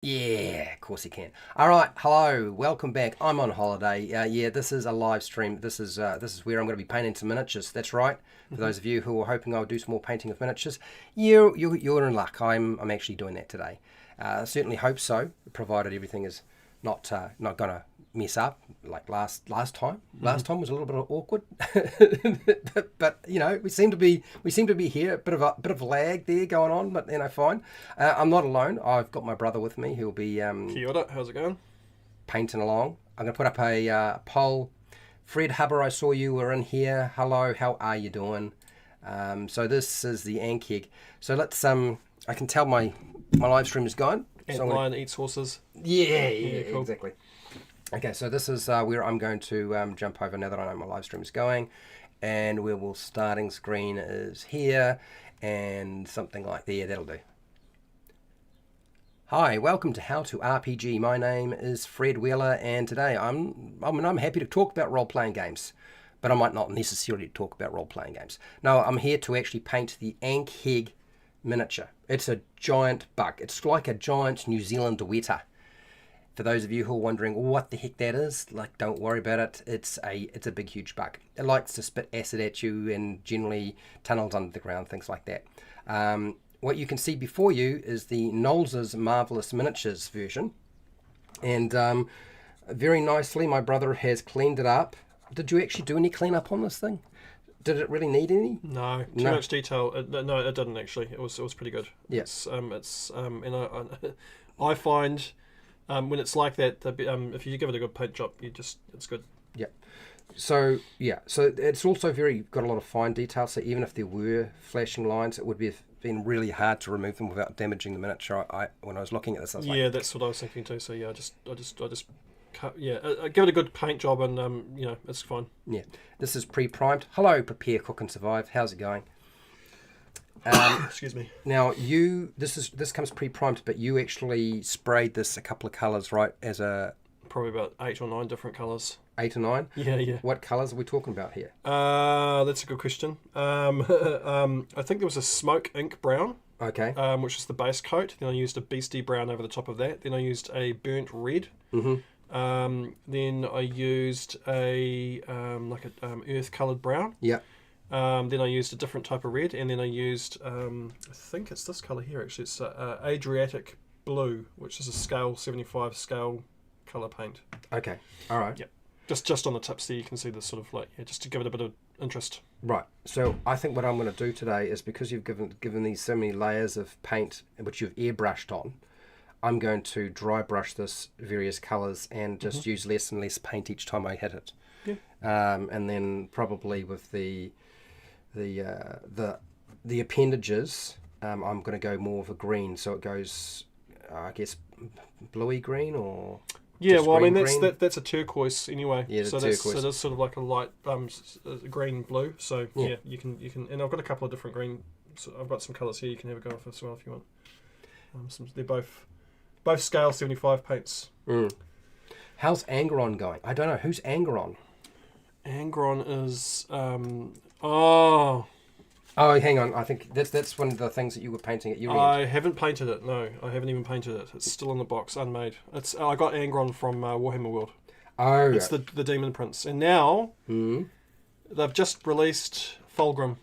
Yeah, of course he can. All right, hello, welcome back. I'm on holiday. Yeah, this is a live stream. This is where I'm going to be painting some miniatures. That's right. For those of you who are hoping I'll do some more painting of miniatures, you're in luck. I'm actually doing that today. Certainly hope so, provided everything is not gonna mess up like last time. Last time was a little bit awkward, but we seem to be here. A bit of lag there going on, but fine. I'm not alone. I've got my brother with me who'll be Kia ora, how's it going? painting along. I'm gonna put up a poll. Fred Hubber, I saw you were in here. Hello, how are you doing? So this is the Ankheg. So let's I can tell my live stream is going. So Lion eats horses. yeah, Cool. exactly. Okay, so this is where I'm going to jump over now that I know my live stream is going, and where we'll starting screen is here, and something like there. That'll do. Hi, welcome to How to RPG. My name is Fred Wheeler, and today I'm happy to talk about role-playing games, but I might not necessarily talk about role-playing games. No, I'm here to actually paint the Ankheg miniature. It's a giant bug. It's like a giant New Zealand weta. For those of you who are wondering what the heck that is, like, don't worry about it. It's a big, huge bug. It likes to spit acid at you and generally tunnels under the ground, things like that. What you can see before you is the Nolzur's Marvelous Miniatures version. And very nicely, my brother has cleaned it up. Did you actually do any cleanup on this thing? Did it really need any? No, too much detail. No, it didn't actually. It was pretty good. Yeah. I find when it's like that, if you give it a good paint job, it's good. Yeah. So it's also got a lot of fine detail. So even if there were flashing lines, it would be been really hard to remove them without damaging the miniature. When I was looking at this, I was like, That's what I was thinking too. So yeah, I just cut, give it a good paint job, and it's fine. Yeah, this is pre-primed. Hello, prepare, cook, and survive. How's it going? Excuse me. Now this comes pre-primed, but you actually sprayed this a couple of colours, right? As a Probably about 8 or 9 different colours. 8 or 9. Yeah. What colours are we talking about here? That's a good question. I think there was a smoke ink brown. Okay. Which is the base coat. Then I used a beastie brown over the top of that. Then I used a burnt red. Mm-hmm. Then I used a earth coloured brown. Yeah. Then I used a different type of red, and then I used I think it's this colour here actually. It's Adriatic blue, which is a scale 75 scale colour paint. Okay. All right. Yeah. Just on the tips there, you can see this sort of just to give it a bit of interest. Right. So I think what I'm going to do today is, because you've given these so many layers of paint which you've airbrushed on, I'm going to dry brush this various colours and just use less and less paint each time I hit it. Yeah. And then probably with the appendages, I'm going to go more of a green, so it goes, I guess, bluey green or. Yeah, just well, I mean green. that's a turquoise anyway. Yeah, so turquoise. that's sort of like a light green blue. So Yeah. you can, and I've got a couple of different green. So I've got some colours here you can have a go with as well if you want. They're both scale 75 paints. Mm. How's Angron going? I don't know. Who's Angron? Angron is Oh, hang on. I think that's one of the things that you were painting at your end. I haven't painted it. No, I haven't even painted it. It's still in the box, unmade. I got Angron from Warhammer World. Oh, It's the Demon Prince, and now they've just released Fulgrim,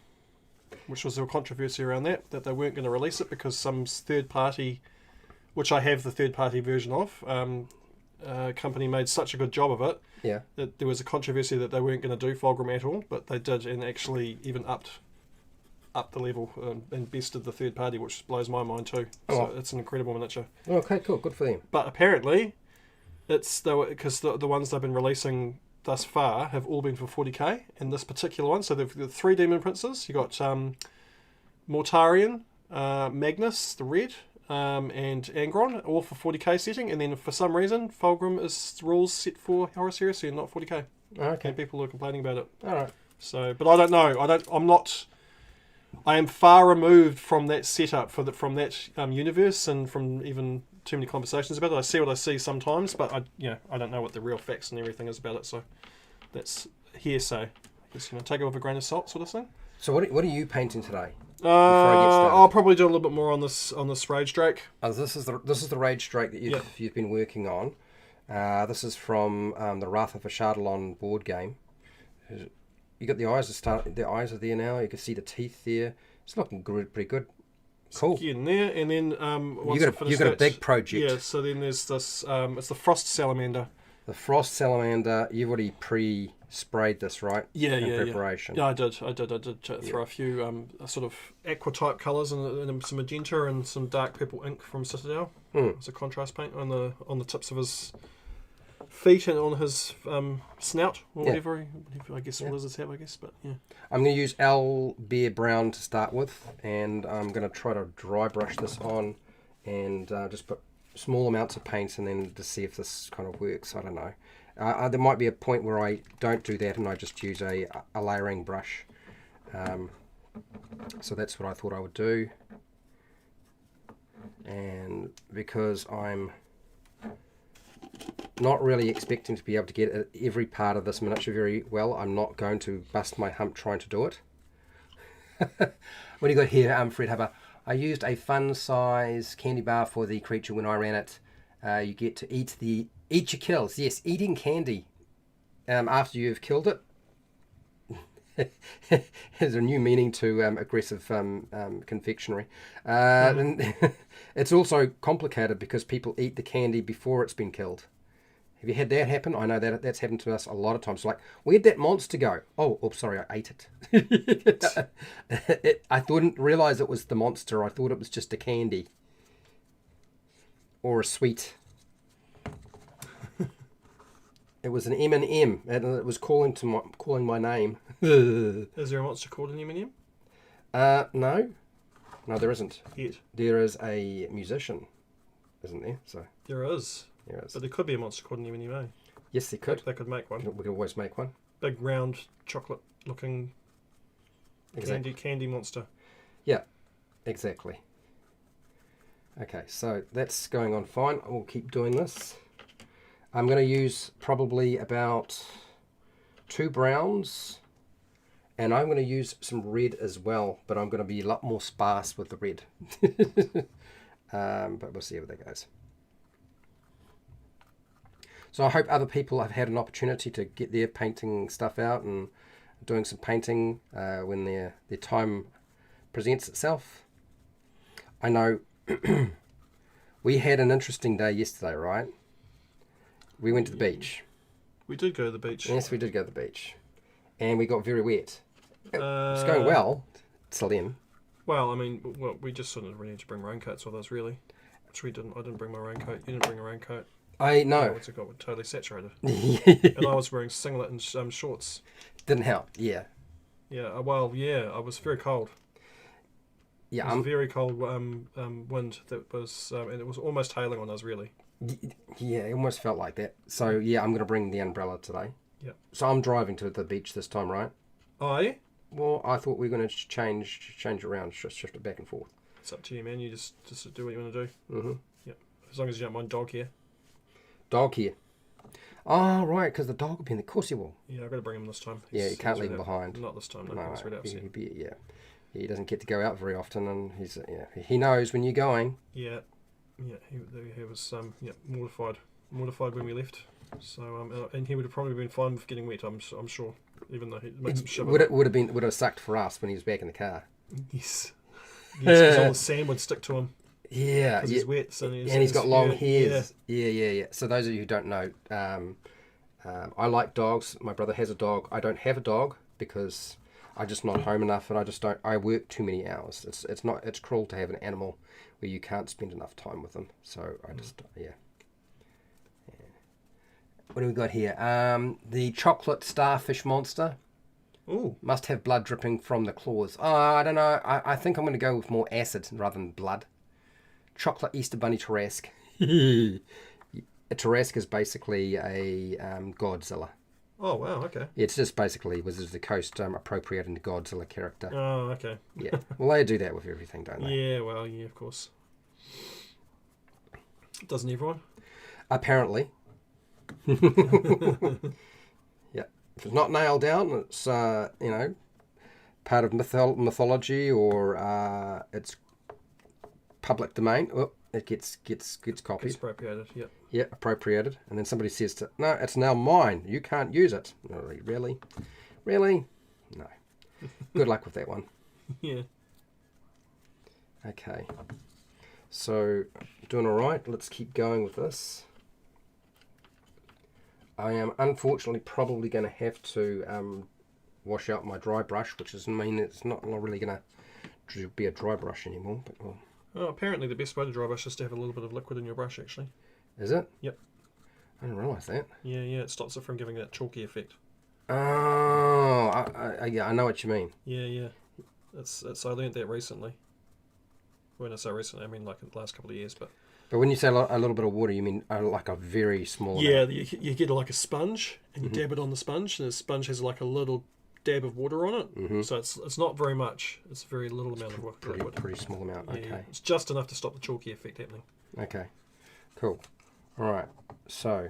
which was a controversy around that they weren't going to release it because some third party, which I have the third party version of, company made such a good job of it. Yeah. That there was a controversy that they weren't going to do Fulgrim at all, but they did, and actually even upped the level and bested the third party, which blows my mind too. So it's an incredible miniature. Okay, cool. Good for them. But apparently, because the ones they've been releasing thus far have all been for 40k, and this particular one, so the 3 Demon Princes, you got Mortarion, Magnus, the red, and Angron, all for 40k setting, and then for some reason, Fulgrim is rules set for Horus Heresy and not 40k. Okay. And people are complaining about it. All right. So, but I don't know. I am far removed from that setup from that universe and from even too many conversations about it. I see what I see sometimes, but I don't know what the real facts and everything is about it. So that's hearsay. Just take it with a grain of salt, sort of thing. So what are you painting today? before I get started? I'll probably do a little bit more on this Rage Drake. This is the Rage Drake that you've been working on. This is from the Wrath of Ashardalon board game. You got the eyes the eyes are there now. You can see the teeth there. It's looking good, pretty good. Cool. Getting there, and then once you got a big project. Yeah. So then there's this. It's the Frost Salamander. The Frost Salamander. You've already pre-sprayed this, right? Yeah, preparation. Yeah, I did throw a few sort of aqua type colours and some magenta and some dark purple ink from Citadel. It's a contrast paint on the tips of his feet and on his snout or whatever I guess lizards have, I guess. But yeah, I'm going to use Owlbear brown to start with, and I'm going to try to dry brush this on and just put small amounts of paint and then to see if this kind of works. I don't know. There might be a point where I don't do that and I just use a layering brush. So that's what I thought I would do. And because I'm not really expecting to be able to get every part of this miniature very well, I'm not going to bust my hump trying to do it. What do you got here, Fred Hubber? I used a fun size candy bar for the creature when I ran it. You get to eat your kills. Yes, eating candy after you've killed it. There's a new meaning to aggressive confectionery. And it's also complicated because people eat the candy before it's been killed. Have you had that happen? I know that's happened to us a lot of times. Like, where'd that monster go? Oh, sorry, I ate it. I didn't realise it was the monster. I thought it was just a candy. Or a sweet. It was an M&M, and it was calling my name. Is there a monster called an M&M? No, there isn't. Yet. There is a musician, isn't there? So there is. But there could be a monster called an M&M. Eh? Yes, there could. They could make one. We could always make one. Big round chocolate-looking candy monster. Yeah, exactly. Okay, so that's going on fine. I will keep doing this. I'm going to use probably about 2 browns, and I'm going to use some red as well, but I'm going to be a lot more sparse with the red. But we'll see how that goes. So I hope other people have had an opportunity to get their painting stuff out and doing some painting when their time presents itself. I know we had an interesting day yesterday, right? We went to the beach. We did go to the beach. Yes, we did go to the beach. And we got very wet. It was going well till then. Well, I mean, we just sort of needed to bring raincoats with us, really. Which we didn't. I didn't bring my raincoat. You didn't bring a raincoat. I know. It got totally saturated. And I was wearing singlet and shorts. Didn't help, yeah. Yeah, well, yeah, I was very cold. Yeah, it was a very cold wind that was, and it was almost hailing on us, really. Yeah, it almost felt like that. So, yeah, I'm going to bring the umbrella today. Yeah. So I'm driving to the beach this time, right? Are you? Well, I thought we were going to change around, shift it back and forth. It's up to you, man. You just do what you want to do. Mm-hmm. Yeah. As long as you don't mind dog here. Dog here. Oh, right, because the dog will be in the... Of course he will. Yeah, I've got to bring him this time. You can't leave him behind. Not this time, no. No, He's really upset. yeah. He doesn't get to go out very often, and he knows when you're going. Yeah. He was mortified when we left. So and he would have probably been fine with getting wet. I'm sure, even though he makes him shiver. Would have sucked for us when he was back in the car. Yes, because all the sand would stick to him. Yeah, because he's wet, and he's got long hairs. Yeah. So those of you who don't know, I like dogs. My brother has a dog. I don't have a dog because I'm just not home enough, and I work too many hours. It's cruel to have an animal where you can't spend enough time with them. So I just What do we got here? The chocolate starfish monster. Ooh. Must have blood dripping from the claws. Oh, I don't know. I think I'm going to go with more acid rather than blood. Chocolate Easter Bunny Tarrasque. A Tarrasque is basically a Godzilla. Oh, wow, okay. It's just basically Wizards of the Coast appropriating the Godzilla character. Oh, okay. Yeah. Well, they do that with everything, don't they? Yeah, well, yeah, of course. Doesn't everyone? Apparently. Yeah. If it's not nailed down, it's, part of mythology or it's public domain, it gets copied. It's appropriated, yep. Yeah, appropriated. And then somebody says to, no, it's now mine. You can't use it. Really? Really? No. Good luck with that one. Yeah. Okay. So, doing all right. Let's keep going with this. I am unfortunately probably going to have to wash out my dry brush, which is mean it's not really going to be a dry brush anymore. But Oh, apparently the best way to dry brush is to have a little bit of liquid in your brush, actually. Is it? Yep. I didn't realise that. Yeah, it stops it from giving that chalky effect. Oh, yeah, I know what you mean. Yeah. I learned that recently. When I say recently, I mean like in the last couple of years, but... But when you say a little bit of water, you mean like a very small amount? amount? You get like a sponge, and you dab it on the sponge, and the sponge has like a little dab of water on it. So it's not very much. It's a very little amount of water. Pretty small amount, okay. Yeah. It's just enough to stop the chalky effect happening. Okay, cool. All right, so...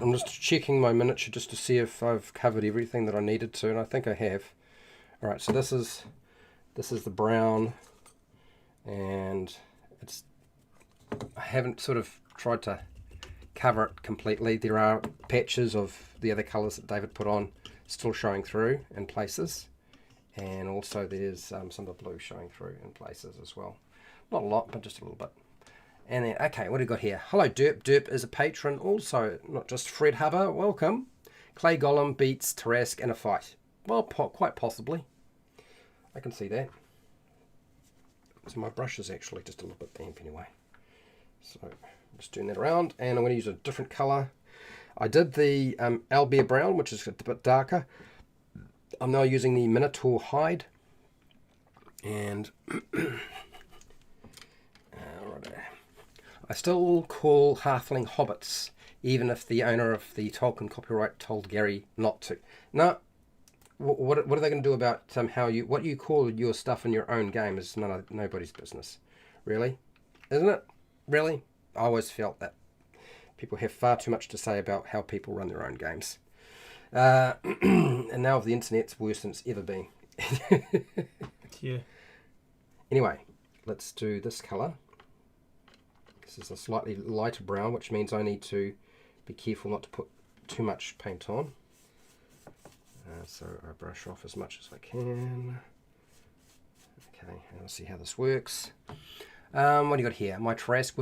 I'm just checking my miniature just to see if I've covered everything that I needed to, and I think I have. All right, so this is the brown, and I haven't sort of tried to cover it completely. There are patches of the other colours that David put on still showing through in places, and also there's some of the blue showing through in places as well. Not a lot, but just a little bit. And then, okay, what do we got here? Hello, Derp. Derp is a patron also, not just Fred Hubber. Welcome. Clay Golem beats Tarask in a fight. Well, quite possibly. I can see that. So my brush is actually just a little bit damp anyway. So I'm just doing that around, and I'm going to use a different colour. I did the Owlbear brown, which is a bit darker. I'm now using the Minotaur hide. And... I still call halfling hobbits, even if the owner of the Tolkien copyright told Gary not to. No, what are they going to do about what you call your stuff in your own game is nobody's business, really, isn't it? Really, I always felt that people have far too much to say about how people run their own games, and now the internet's worse than it's ever been. Yeah. Anyway, let's do this colour. This is a slightly lighter brown, which means I need to be careful not to put too much paint on. So I brush off as much as I can. Okay, and let's see how this works. What do you got here? My Tarask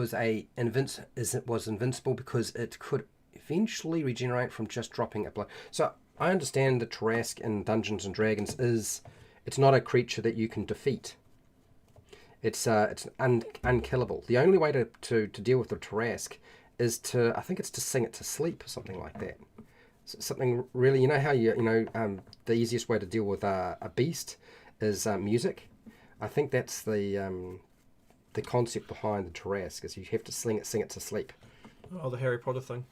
was invincible because it could eventually regenerate from just dropping a blow. So I understand that Tarask in Dungeons and Dragons it's not a creature that you can defeat. It's unkillable. The only way to deal with the Tarask is I think it's to sing it to sleep or something like that. So something really, you know how the easiest way to deal with a beast is music. I think that's the concept behind the Tarask is you have to sing it to sleep. Oh, the Harry Potter thing.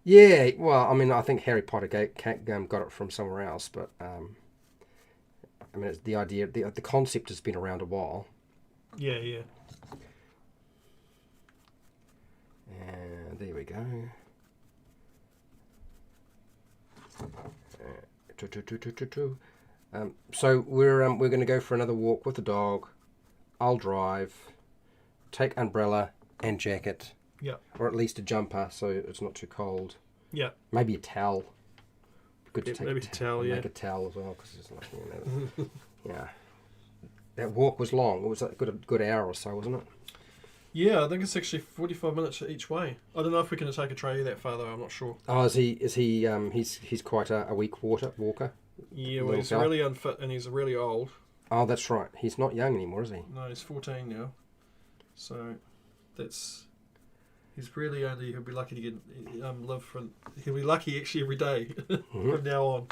Yeah, well, I mean, I think Harry Potter got it from somewhere else, but I mean, it's the idea, the concept has been around a while. Yeah. And there we go. So we're going to go for another walk with the dog. I'll drive. Take umbrella and jacket. Yeah. Or at least a jumper so it's not too cold. Yeah. Maybe a towel. Good to take maybe a towel. Make a towel as well because it's like yeah. That walk was long. It was like a good hour or so, wasn't it? Yeah, I think it's actually 45 minutes each way. I don't know if we can take a tray that far though. I'm not sure. Oh, is he? He's quite a weak walker. Yeah, well, he's really unfit and he's really old. Oh, that's right. He's not young anymore, is he? No, he's 14 now. So he's really only. He'll be lucky to get He'll be lucky actually every day from now on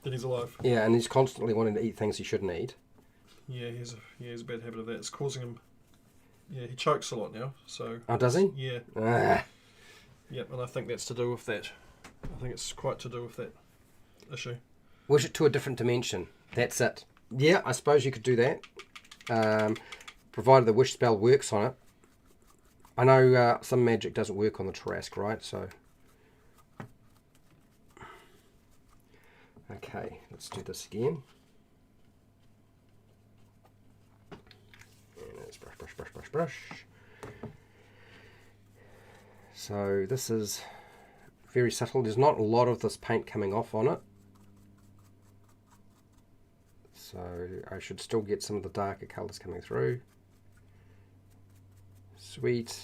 that he's alive. Yeah, and he's constantly wanting to eat things he shouldn't eat. Yeah, he has a bad habit of that. It's causing him. Yeah, he chokes a lot now. So. Oh, does he? Yeah. Ah. Yep, and I think that's to do with that. I think it's quite to do with that issue. Wish it to a different dimension. That's it. Yeah, I suppose you could do that. Provided the wish spell works on it. I know some magic doesn't work on the Tarask, right? So. Okay. Okay, let's do this again. And let's brush, brush, brush, brush, brush. So this is very subtle. There's not a lot of this paint coming off on it. So I should still get some of the darker colours coming through. Sweet.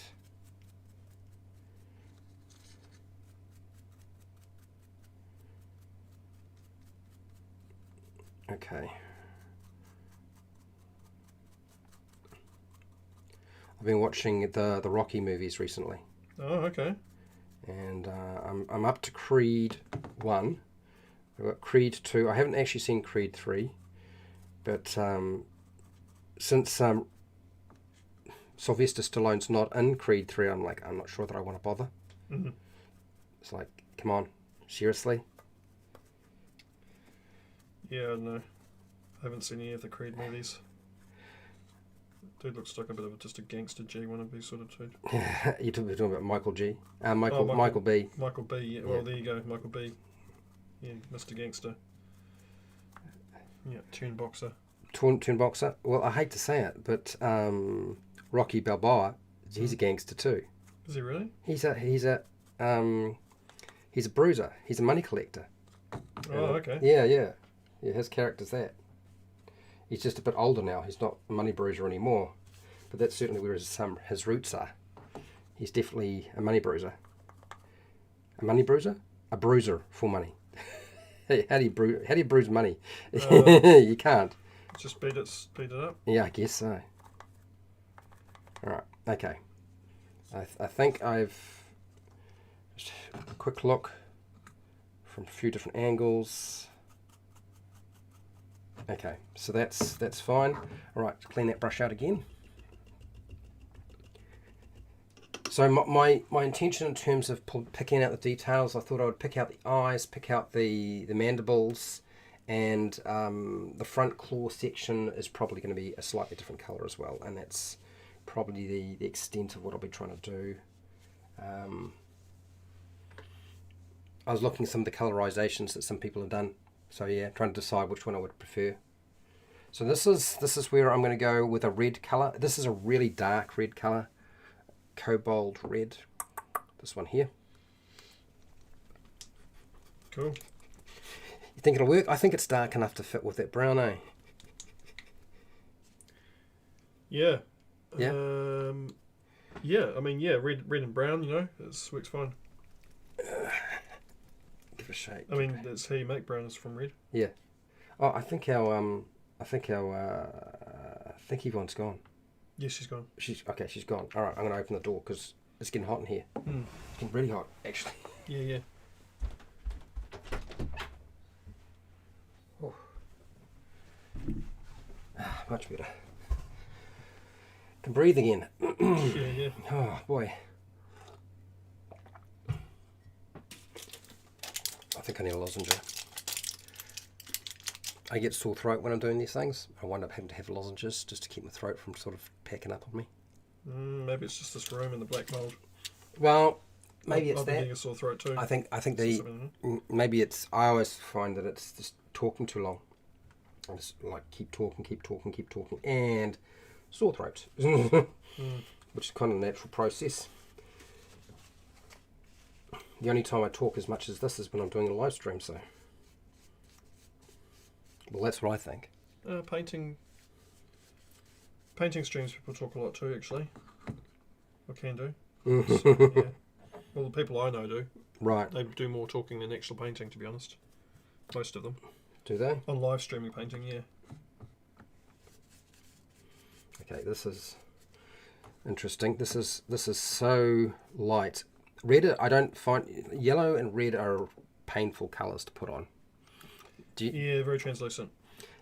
Okay. I've been watching the Rocky movies recently. Oh, okay. And I'm up to Creed 1. I've got Creed 2. I haven't actually seen Creed 3. But since Sylvester Stallone's not in Creed 3, I'm not sure that I want to bother. Mm-hmm. It's like, come on, seriously? Yeah, no. I haven't seen any of the Creed movies. Dude looks like a bit of just a gangster G wannabe sort of dude. You're talking about Michael G. Michael B. Michael B. Yeah. Well, there you go, Michael B. Yeah, Mr. Gangster. Yeah, tune boxer. Tune boxer. Well, I hate to say it, but Rocky Balboa, he's a gangster too. Is he really? He's a bruiser. He's a money collector. Oh, okay. Yeah. His character's that. He's just a bit older now. He's not a money bruiser anymore, but that's certainly where his roots are. He's definitely a money bruiser. A money bruiser? A bruiser for money. How do you bruise money? You can't. Just beat it up. Yeah, I guess so. All right. Okay. I think I've just a quick look from a few different angles. Okay, so that's fine. All right, clean that brush out again. So my intention in terms of picking out the details, I thought I would pick out the eyes, pick out the mandibles, and the front claw section is probably going to be a slightly different colour as well, and that's probably the extent of what I'll be trying to do. I was looking at some of the colorizations that some people have done. So yeah, trying to decide which one I would prefer. So this is where I'm going to go with a red colour. This is a really dark red colour. Kobold red. This one here. Cool. You think it'll work? I think it's dark enough to fit with that brown, eh? Yeah. Yeah? Yeah, I mean, yeah, red and brown, you know, it works fine. Give it a shake. I mean, that's how you make brown is from red. Yeah. Oh, I think Yvonne's gone. Yes, she's gone. She's gone. All right, I'm going to open the door because it's getting hot in here. Mm. It's getting really hot, actually. Yeah. Oh. Much better. Can breathe again. Yeah. Oh boy. I think I need a lozenge. I get sore throat when I'm doing these things. I wind up having to have lozenges just to keep my throat from sort of packing up on me. Maybe it's just this room and the black mold. Well, maybe it's I've that. been getting a sore throat too. I think maybe it's. I always find that it's just talking too long. I just like keep talking, and sore throat, which is kind of a natural process. The only time I talk as much as this is when I'm doing a live stream. So, well, that's what I think. Painting streams, people talk a lot too, actually. Or can do. So, yeah. Well, the people I know do. Right. They do more talking than actual painting, to be honest. Most of them. Do they? On live streaming painting, yeah. Okay, this is interesting. This is so light. Red, I don't find yellow and red are painful colours to put on. Yeah, very translucent.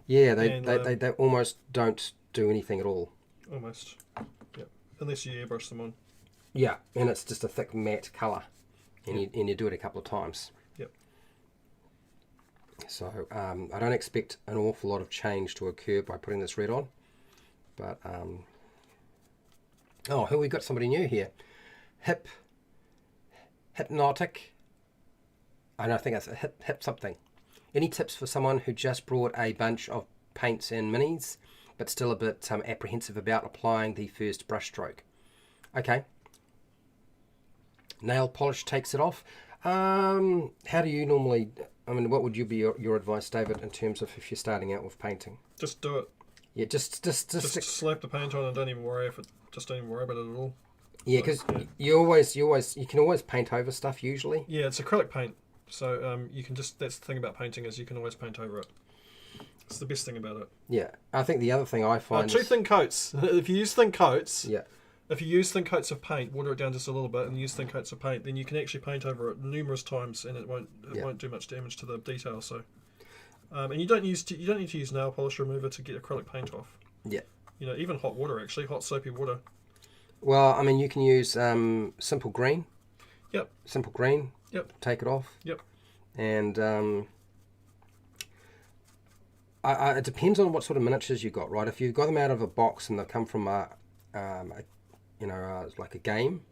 Yeah, they almost don't do anything at all. Almost. Yep. Unless you airbrush them on. Yeah, and it's just a thick matte colour, and you do it a couple of times. Yep. So I don't expect an awful lot of change to occur by putting this red on, but oh, we got somebody new here, hypnotic. I think that's a hip something. Any tips for someone who just brought a bunch of paints and minis, but still a bit apprehensive about applying the first brush stroke? Okay. Nail polish takes it off. How do you normally... I mean, what would you be your advice, David, in terms of if you're starting out with painting? Just do it. Yeah, just slap the paint on and don't even worry just don't even worry about it at all. Yeah, because you can always paint over stuff usually. Yeah, it's acrylic paint, so you can just. That's the thing about painting is you can always paint over it. It's the best thing about it. Yeah, I think the other thing I find two thin coats. If you use thin coats, yeah. If you use thin coats of paint, water it down just a little bit, and use thin coats of paint, then you can actually paint over it numerous times, and it won't do much damage to the detail. So, and you don't need to use nail polish remover to get acrylic paint off. Yeah. You know, even hot water, actually, hot soapy water. Well, I mean, you can use simple green. Yep. Simple green. Yep. Take it off. Yep. And it depends on what sort of miniatures you got, right? If you've got them out of a box and they come from like a game,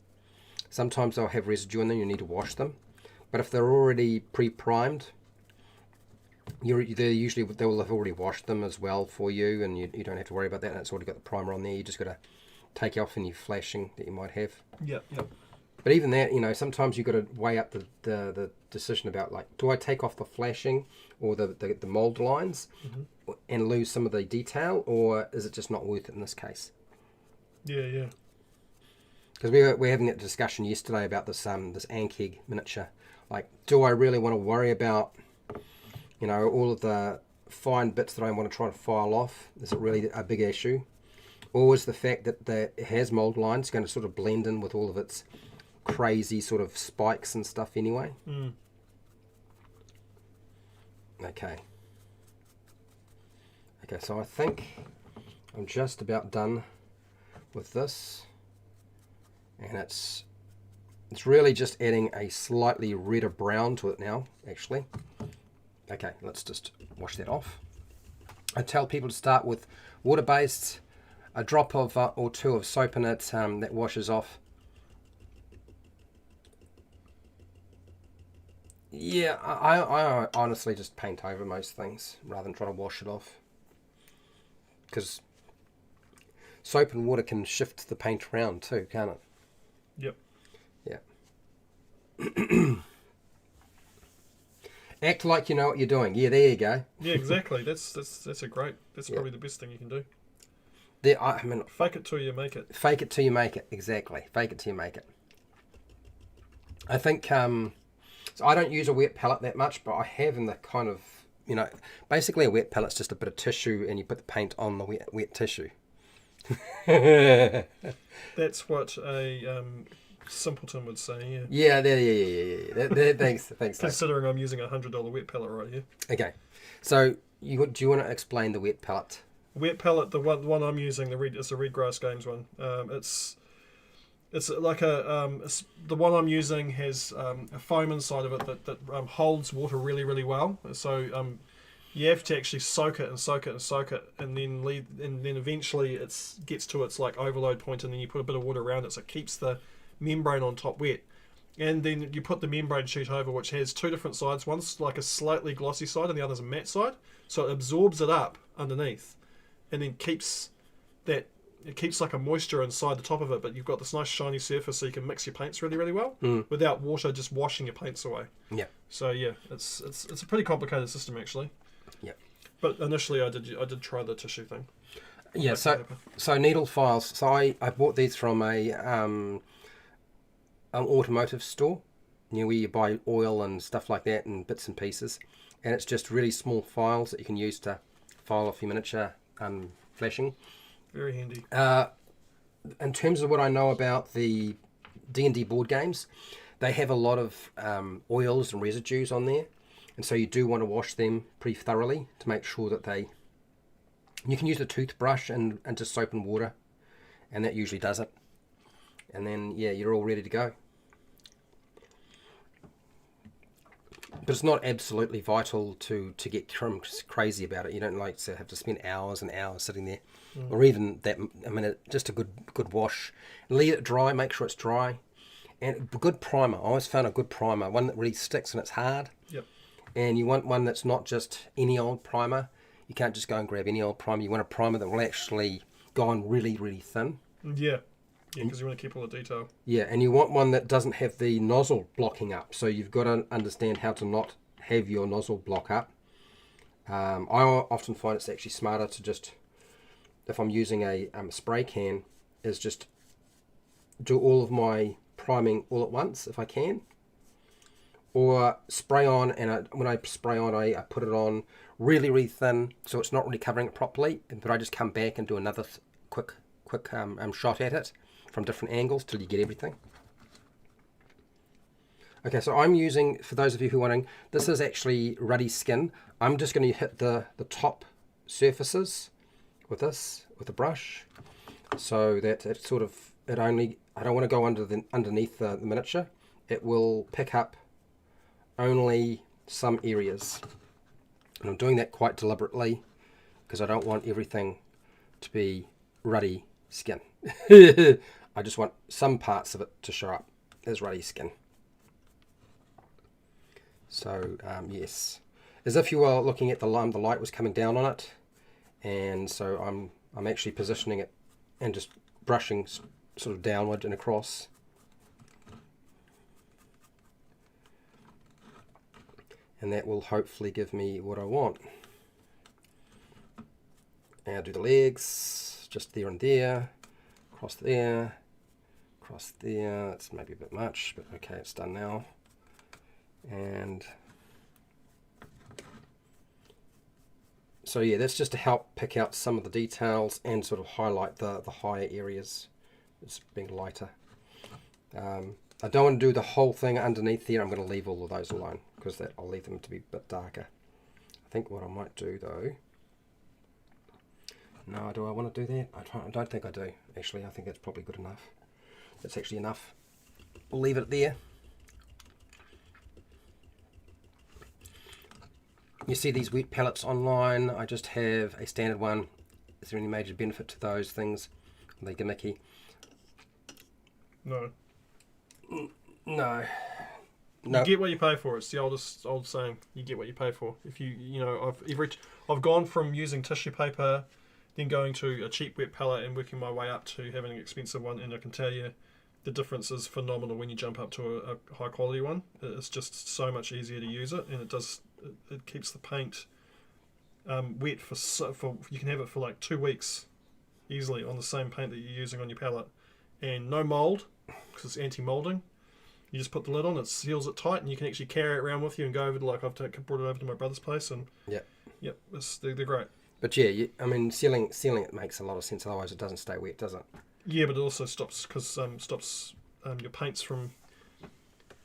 sometimes they'll have residue in them. You need to wash them. But if they're already pre-primed, they'll have already washed them as well for you, and you don't have to worry about that. And it's already got the primer on there. You just got to take off any flashing that you might have. Yep. But even that, sometimes you've got to weigh up the decision about, like, do I take off the flashing or the mold lines and lose some of the detail, or is it just not worth it in this case? Yeah. Because we were having that discussion yesterday about this Ankheg miniature. Like, do I really want to worry about, all of the fine bits that I want to try to file off? Is it really a big issue? Or is the fact that it has mold lines going to sort of blend in with all of its crazy sort of spikes and stuff anyway? Okay, so I think I'm just about done with this, and it's really just adding a slightly redder brown to it now, actually. Okay, let's just wash that off. I tell people to start with water-based, a drop of or two of soap in it that washes off. Yeah, I honestly just paint over most things rather than try to wash it off, because soap and water can shift the paint around too, can't it? Yep. Yeah. Act like you know what you're doing. Yeah, there you go. Yeah, exactly. That's probably the best thing you can do. Fake it till you make it. Fake it till you make it. Exactly. Fake it till you make it. I think so I don't use a wet palette that much, but I have in the kind of, basically a wet palette's just a bit of tissue and you put the paint on the wet tissue. That's what a simpleton would say, yeah. Yeah. Thanks. Considering I'm using a $100 wet palette right here. Okay. So, do you want to explain the wet palette? Wet palette, the one I'm using, it's a Red Grass Games one. It's like the one I'm using has a foam inside of it that holds water really, really well. So you have to actually soak it, and then eventually it gets to its like overload point, and then you put a bit of water around it, so it keeps the membrane on top wet. And then you put the membrane sheet over, which has two different sides. One's like a slightly glossy side, and the other's a matte side. So it absorbs it up underneath, and then keeps like a moisture inside the top of it, but you've got this nice shiny surface, so you can mix your paints really, really well without water just washing your paints away. Yeah. So yeah, it's a pretty complicated system actually. Yeah. But initially, I did try the tissue thing. Yeah. So needle files. So I bought these from an automotive store, where you buy oil and stuff like that and bits and pieces, and it's just really small files that you can use to file off your miniature flashing. Very handy. In terms of what I know about the D&D board games, they have a lot of oils and residues on there, and so you do want to wash them pretty thoroughly to make sure that you can use a toothbrush and just soap and water, and that usually does it. And then, yeah, you're all ready to go. But it's not absolutely vital to get crazy about it. You don't like to have to spend hours and hours sitting there. Or even that, just a good wash. Leave it dry, make sure it's dry. And a good primer. I always found a good primer, one that really sticks and it's hard. Yep. And you want one that's not just any old primer. You can't just go and grab any old primer. You want a primer that will actually go on really, really thin. Yeah, because you want to keep all the detail. Yeah, and you want one that doesn't have the nozzle blocking up. So you've got to understand how to not have your nozzle block up. I often find it's actually smarter to just, if I'm using a spray can, is just do all of my priming all at once if I can. Or spray on, and when I spray on, I put it on really, really thin, so it's not really covering it properly. But I just come back and do another quick shot at it from different angles till you get everything. Okay, so I'm using, for those of you who are wondering, this is actually ruddy skin. I'm just going to hit the top surfaces with this, with the brush, so that it sort of, I don't want to go underneath the miniature. It will pick up only some areas. And I'm doing that quite deliberately because I don't want everything to be ruddy skin. I just want some parts of it to show up as ruddy skin. So yes, as if you were looking at the light was coming down on it, and so I'm actually positioning it and just brushing sort of downward and across. And that will hopefully give me what I want. And I'll do the legs, just there and there, across there, across there. That's maybe a bit much, but okay, it's done now. And so yeah, that's just to help pick out some of the details and sort of highlight the higher areas. It's being lighter. I don't want to do the whole thing underneath there. I'm going to leave all of those alone because I'll leave them to be a bit darker. I think what I might do though, no, do I want to do that? I don't think I do. Actually, I think that's probably good enough. That's actually enough. We'll leave it there. You see these wet palettes online. I just have a standard one. Is there any major benefit to those things? Are they gimmicky? No. No. You get what you pay for. It's the old saying. You get what you pay for. If I've gone from using tissue paper, then going to a cheap wet palette and working my way up to having an expensive one, and I can tell you the difference is phenomenal when you jump up to a high quality one. It's just so much easier to use it, and it keeps the paint wet for you can have it for like 2 weeks easily on the same paint that you're using on your palette, and no mold because it's anti-molding. You just put the lid on, it seals it tight, and you can actually carry it around with you and go over to, like, I've brought it over to my brother's place, and yep, they're great. But yeah, sealing it makes a lot of sense. Otherwise, it doesn't stay wet, does it? Yeah, but it also stops your paints from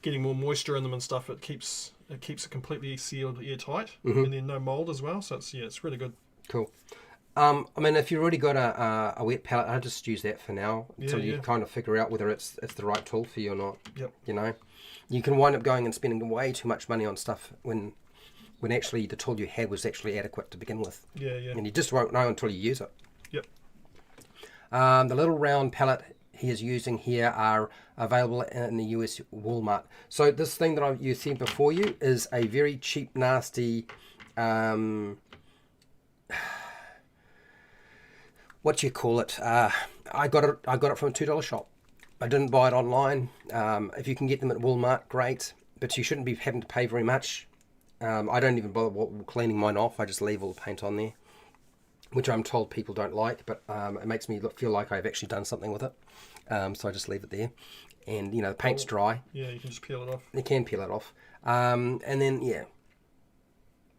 getting more moisture in them and stuff. It keeps it completely sealed, airtight, and then no mold as well. So it's really good. Cool. If you've already got a wet palette, I'll just use that for now until you kind of figure out whether it's the right tool for you or not. Yep. You can wind up going and spending way too much money on stuff when actually the tool you had was actually adequate to begin with. Yeah. And you just won't know until you use it. Yep. The little round palette he is using here are available in the US Walmart. So this thing that you've seen before you is a very cheap, nasty... what do you call it? I got it from a $2 shop. I didn't buy it online. If you can get them at Walmart, great. But you shouldn't be having to pay very much. I don't even bother cleaning mine off. I just leave all the paint on there, which I'm told people don't like. But it makes me feel like I've actually done something with it. So I just leave it there. And, the paint's dry. Yeah, you can just peel it off. You can peel it off. And then, yeah.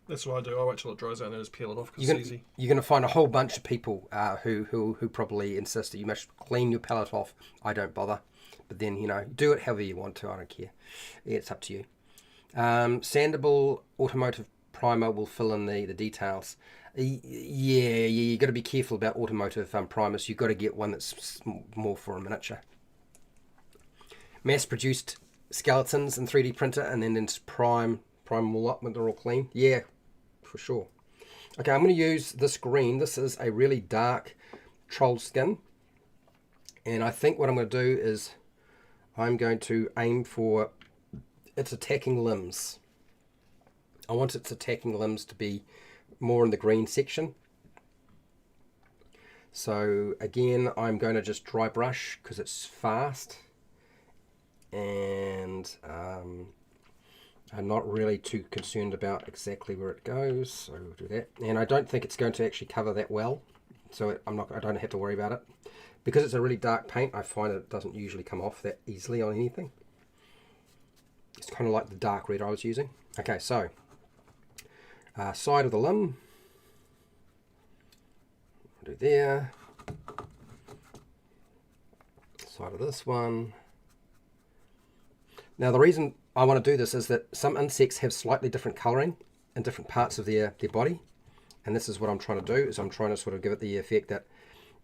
That's what I do. I wait till it dries out and then just peel it off because it's easy. You're going to find a whole bunch of people who probably insist that you must clean your palette off. I don't bother. But then, do it however you want to. I don't care. Yeah, it's up to you. Sandable automotive primer will fill in the details. Yeah, you got to be careful about automotive primers. You've got to get one that's more for a miniature. Mass-produced skeletons in 3D printer and then prime them all up when they're all clean. Yeah, for sure. Okay, I'm going to use this green. This is a really dark troll skin. And I think what I'm going to do is I'm going to aim for its attacking limbs. I want its attacking limbs to be more in the green section. So again, I'm going to just dry brush because it's fast, and I'm not really too concerned about exactly where it goes, so we'll do that. And I don't think it's going to actually cover that well, so I don't have to worry about it. Because it's a really dark paint, I find it doesn't usually come off that easily on anything. It's kind of like the dark red I was using. Okay, so side of the limb, do there. Side of this one. Now the reason I want to do this is that some insects have slightly different colouring in different parts of their body, and this is what I'm trying to do, is I'm trying to sort of give it the effect that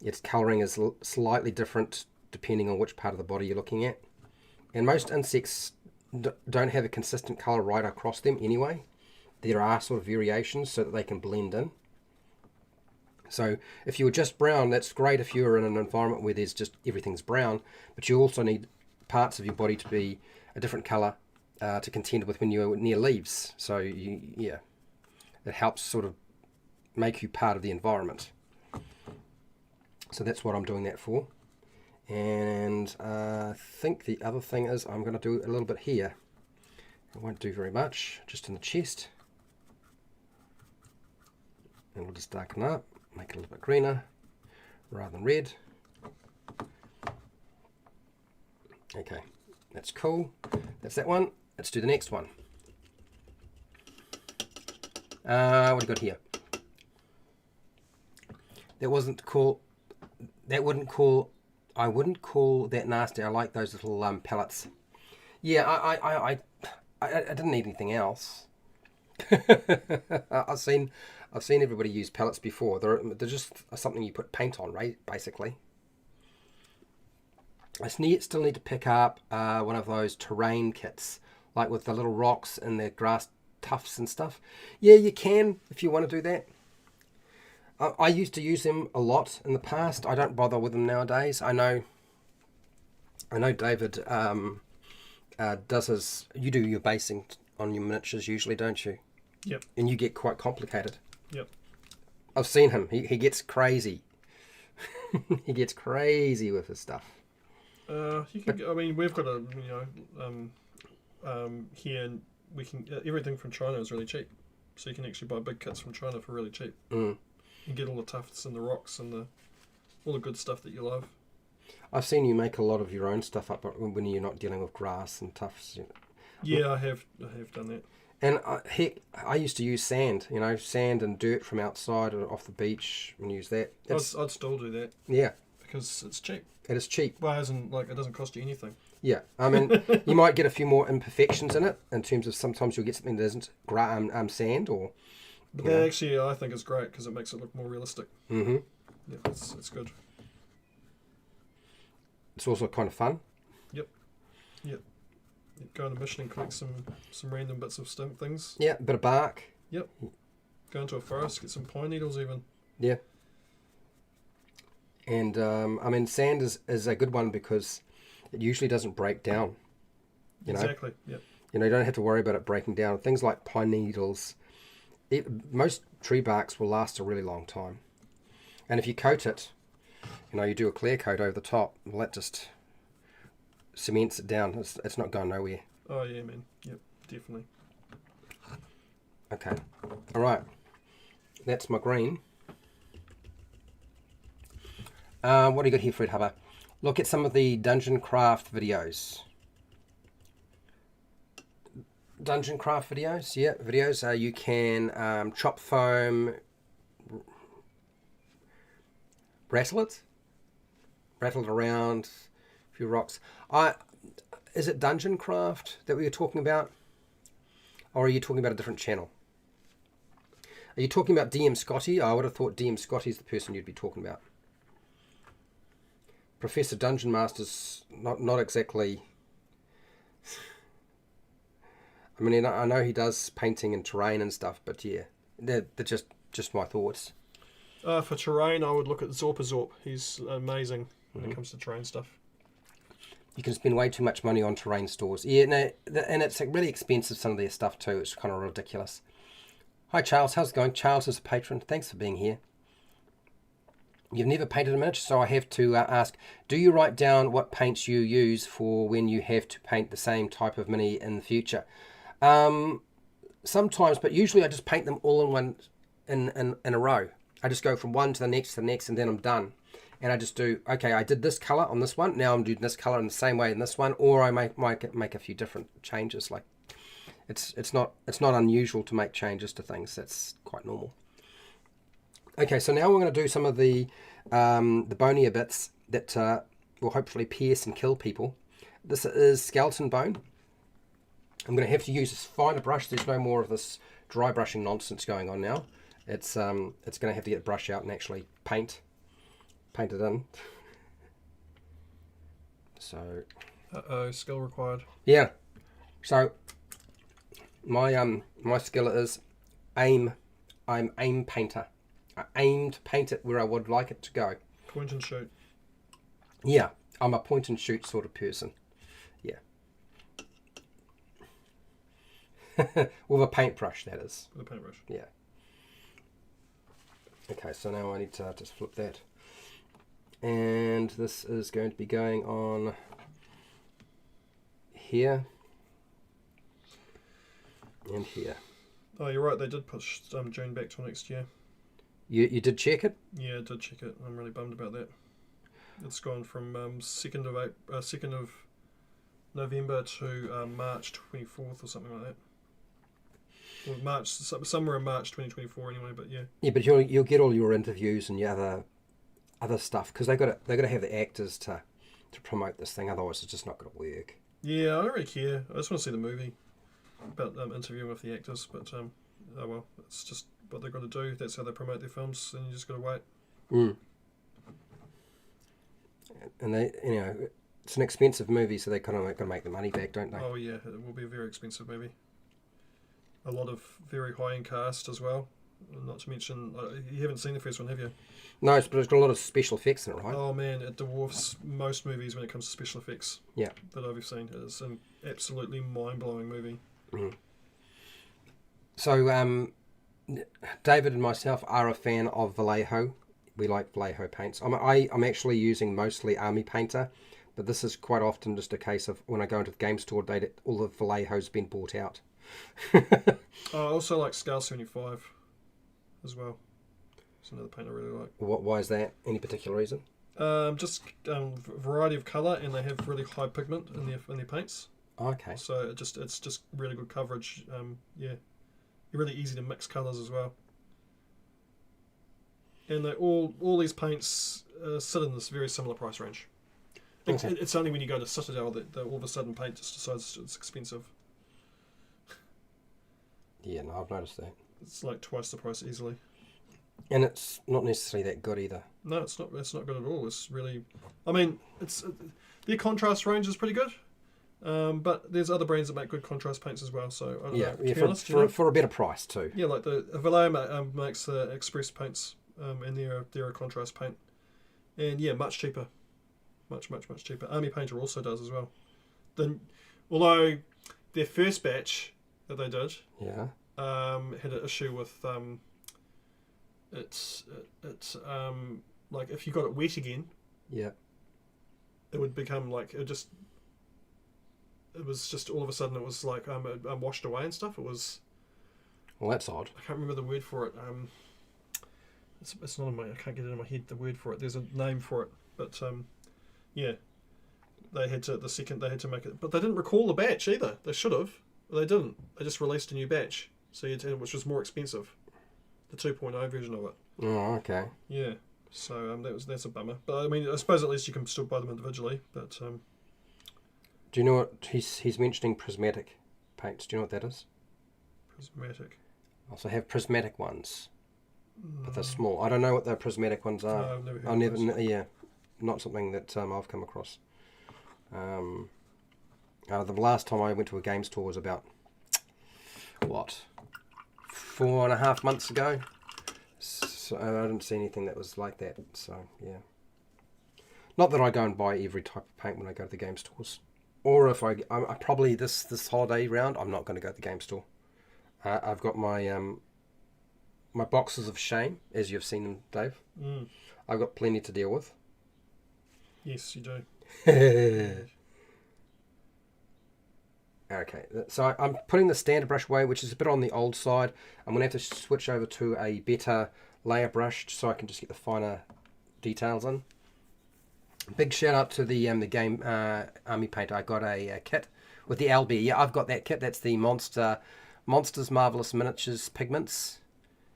its colouring is slightly different depending on which part of the body you're looking at. And most insects don't have a consistent colour right across them anyway. There are sort of variations so that they can blend in. So if you were just brown, that's great if you're in an environment where there's just everything's brown, but you also need parts of your body to be a different colour to contend with when you're near leaves. So yeah, it helps sort of make you part of the environment. So that's what I'm doing that for. And I think the other thing is I'm going to do a little bit here. I won't do very much, just in the chest. And we'll just darken up, make it a little bit greener rather than red. Okay, that's cool. That's that one. Let's do the next one. What do you got here? That wasn't cool. That wouldn't call. I wouldn't call that nasty. I like those little pellets. Yeah, I didn't need anything else. I've seen everybody use pellets before. They're just something you put paint on, right? Basically. I still need to pick up one of those terrain kits, like with the little rocks and the grass tufts and stuff. Yeah, you can if you want to do that. I used to use them a lot in the past. I don't bother with them nowadays. I know David does his. You do your basing on your miniatures usually, don't you? Yep. And you get quite complicated. Yep. I've seen him. He gets crazy. He gets crazy with his stuff. You can. I mean, we've got a here, and we can everything from China is really cheap, so you can actually buy big kits from China for really cheap. Mm. You get all the tufts and the rocks and all the good stuff that you love. I've seen you make a lot of your own stuff up when you're not dealing with grass and tufts. Yeah, I have done that. And heck, I used to use sand, sand and dirt from outside or off the beach and use that. I'd still do that. Yeah. Because it's cheap. It is cheap. Well, it doesn't cost you anything. Yeah. I mean, you might get a few more imperfections in it in terms of sometimes you'll get something that isn't sand or... But that actually, I think, is great because it makes it look more realistic. Mm-hmm. Yeah, it's good. It's also kind of fun. Yep. Go on a mission and collect some random bits of things. Yeah, a bit of bark. Yep. Go into a forest, get some pine needles even. Yeah. And, I mean, sand is a good one because it usually doesn't break down. Exactly, yep. You don't have to worry about it breaking down. Things like pine needles... most tree barks will last a really long time, and if you coat it, you do a clear coat over the top, well, that just cements it down. It's not going nowhere. Oh yeah, man. Yep, definitely. Okay, all right. That's my green. What do you got here, Fred Hubber? Look at some of the dungeon craft videos. Dungeon craft videos, yeah, videos. You can chop foam, rattle it around, a few rocks. Is it dungeon craft that we were talking about, or are you talking about a different channel? Are you talking about DM Scotty? I would have thought DM Scotty's the person you'd be talking about. Professor Dungeon Master's not exactly. I mean, I know he does painting and terrain and stuff, but yeah, they're just my thoughts. For terrain, I would look at Zorp. He's amazing when it comes to terrain stuff. You can spend way too much money on terrain stores. Yeah, no, and it's really expensive, some of their stuff too. It's kind of ridiculous. Hi Charles, how's it going? Charles is a patron. Thanks for being here. You've never painted a miniature, so I have to ask, do you write down what paints you use for when you have to paint the same type of mini in the future? Sometimes, but usually I just paint them all in one in a row. I just go from one to the next, and then I'm done. And I just do, okay, I did this colour on this one, now I'm doing this colour in the same way in this one, or I might make a few different changes. Like it's not unusual to make changes to things. That's quite normal. Okay, so now we're going to do some of the bonier bits that will hopefully pierce and kill people. This is skeleton bone. I'm going to have to use this finer brush. There's no more of this dry brushing nonsense going on now. It's going to have to get the brush out and actually paint it in. So. Skill required. Yeah. So my skill is aim. I'm aim painter. I aim to paint it where I would like it to go. Point and shoot. Yeah, I'm a point and shoot sort of person. Yeah. With a paintbrush, that is. With a paintbrush. Yeah. Okay, so now I need to just flip that. And this is going to be going on here and here. Oh, you're right. They did push June back till next year. You did check it? Yeah, I did check it. I'm really bummed about that. It's gone from 2nd of November to March 24th or something like that. Or March, somewhere in March 2024 anyway. But yeah. Yeah, but you'll get all your interviews and your other stuff because they got to have the actors to promote this thing. Otherwise, it's just not going to work. Yeah, I don't really care. I just want to see the movie about interviewing with the actors. But oh well, it's just what they've got to do. That's how they promote their films, and you just got to wait. And they, it's an expensive movie, so they kind of got to make the money back, don't they? Oh yeah, it will be a very expensive movie. A lot of very high-end cast as well. Not to mention, you haven't seen the first one, have you? No, but it's got a lot of special effects in it, right? Oh man, it dwarfs most movies when it comes to special effects. Yeah. That I've seen. It's an absolutely mind-blowing movie. So, David and myself are a fan of Vallejo. We like Vallejo paints. I'm actually using mostly Army Painter, but this is quite often just a case of when I go into the game store, all the Vallejo's been bought out. I also like Scale 75 as well. It's another paint I really like. Why is that? Any particular reason? Just variety of colour, and they have really high pigment in their paints. Okay. So it's just really good coverage. Yeah, they're really easy to mix colours as well. And they all these paints sit in this very similar price range. Okay. It's only when you go to Citadel that all of a sudden paint just decides it's expensive. Yeah, no, I've noticed that. It's like twice the price easily. And it's not necessarily that good either. No, it's not. It's not good at all. It's really, I mean, it's their contrast range is pretty good, but there's other brands that make good contrast paints as well. So I don't know, to be honest, for a better price too. Yeah, like the Vallejo makes the Express paints, and they're a contrast paint, and yeah, much cheaper, much cheaper. Army Painter also does as well. Although their first batch that they did, yeah, had an issue with it's like if you got it wet again, yeah, it would become like it was just all of a sudden it was like washed away and stuff. It was, well, that's odd. I can't remember the word for it. It's not in my, I can't get it in my head the word for it. There's a name for it, but yeah, they had to make it, but they didn't recall the batch either. They should have. They didn't. They just released a new batch, which was more expensive, the 2.0 version of it. Oh, okay. Yeah. So that's a bummer. But I mean, I suppose at least you can still buy them individually. But do you know what he's mentioning? Prismatic paints. Do you know what that is? Prismatic. I also have prismatic ones, but they're small. I don't know what the prismatic ones are. No, I've never heard of those. Yeah, not something that I've come across. The last time I went to a game store was about 4.5 months ago. So I didn't see anything that was like that. So yeah, not that I go and buy every type of paint when I go to the game stores, or if I probably this holiday round I'm not going to go to the game store. I've got my my boxes of shame, as you've seen them, Dave. I've got plenty to deal with. Yes, you do. Okay, so I'm putting the standard brush away, which is a bit on the old side. I'm going to have to switch over to a better layer brush so I can just get the finer details in. Big shout out to the game Army Paint. I got a kit with the Owlbear. Yeah, I've got that kit. That's the Monsters Marvelous Miniatures Pigments.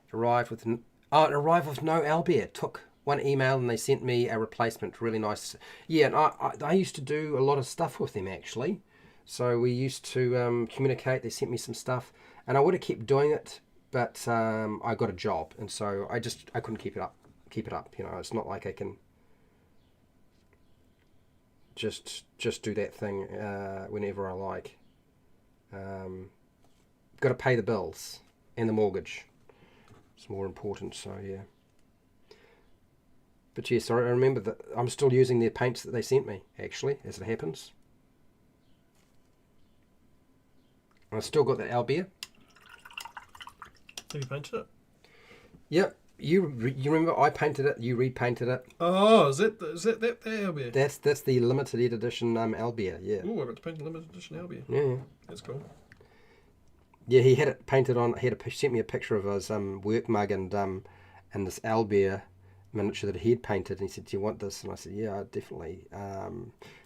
It arrived with no Owlbear. Took one email and they sent me a replacement. Really nice. Yeah, and I used to do a lot of stuff with them actually. So we used to communicate. They sent me some stuff, and I would have kept doing it, but I got a job, and so I couldn't keep it up. You know, it's not like I can just do that thing whenever I like. Got to pay the bills and the mortgage. It's more important. So yeah. But yes, I remember that I'm still using their paints that they sent me. Actually, as it happens. I've still got that Owlbear. Have you painted it? Yep. You remember I painted it, you repainted it. Oh, is that Owlbear? That's the limited edition Owlbear, yeah. Oh, I got to paint a limited edition Owlbear. Yeah. That's cool. Yeah, he had it painted on. Sent me a picture of his work mug and this Owlbear miniature that he'd painted, and he said, "Do you want this?" And I said, "Yeah, definitely." He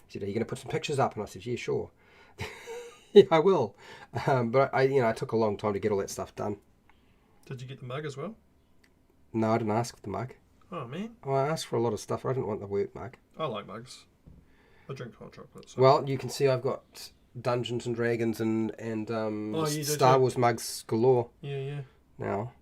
said, "Are you going to put some pictures up?" And I said, "Yeah, sure." Yeah, I will. But I took a long time to get all that stuff done. Did you get the mug as well? No, I didn't ask for the mug. Oh man. Well, I asked for a lot of stuff. I didn't want the work mug. I like mugs. I drink hot chocolate. So. Well, you can see I've got Dungeons and Dragons and Star Wars mugs galore. Yeah. Now.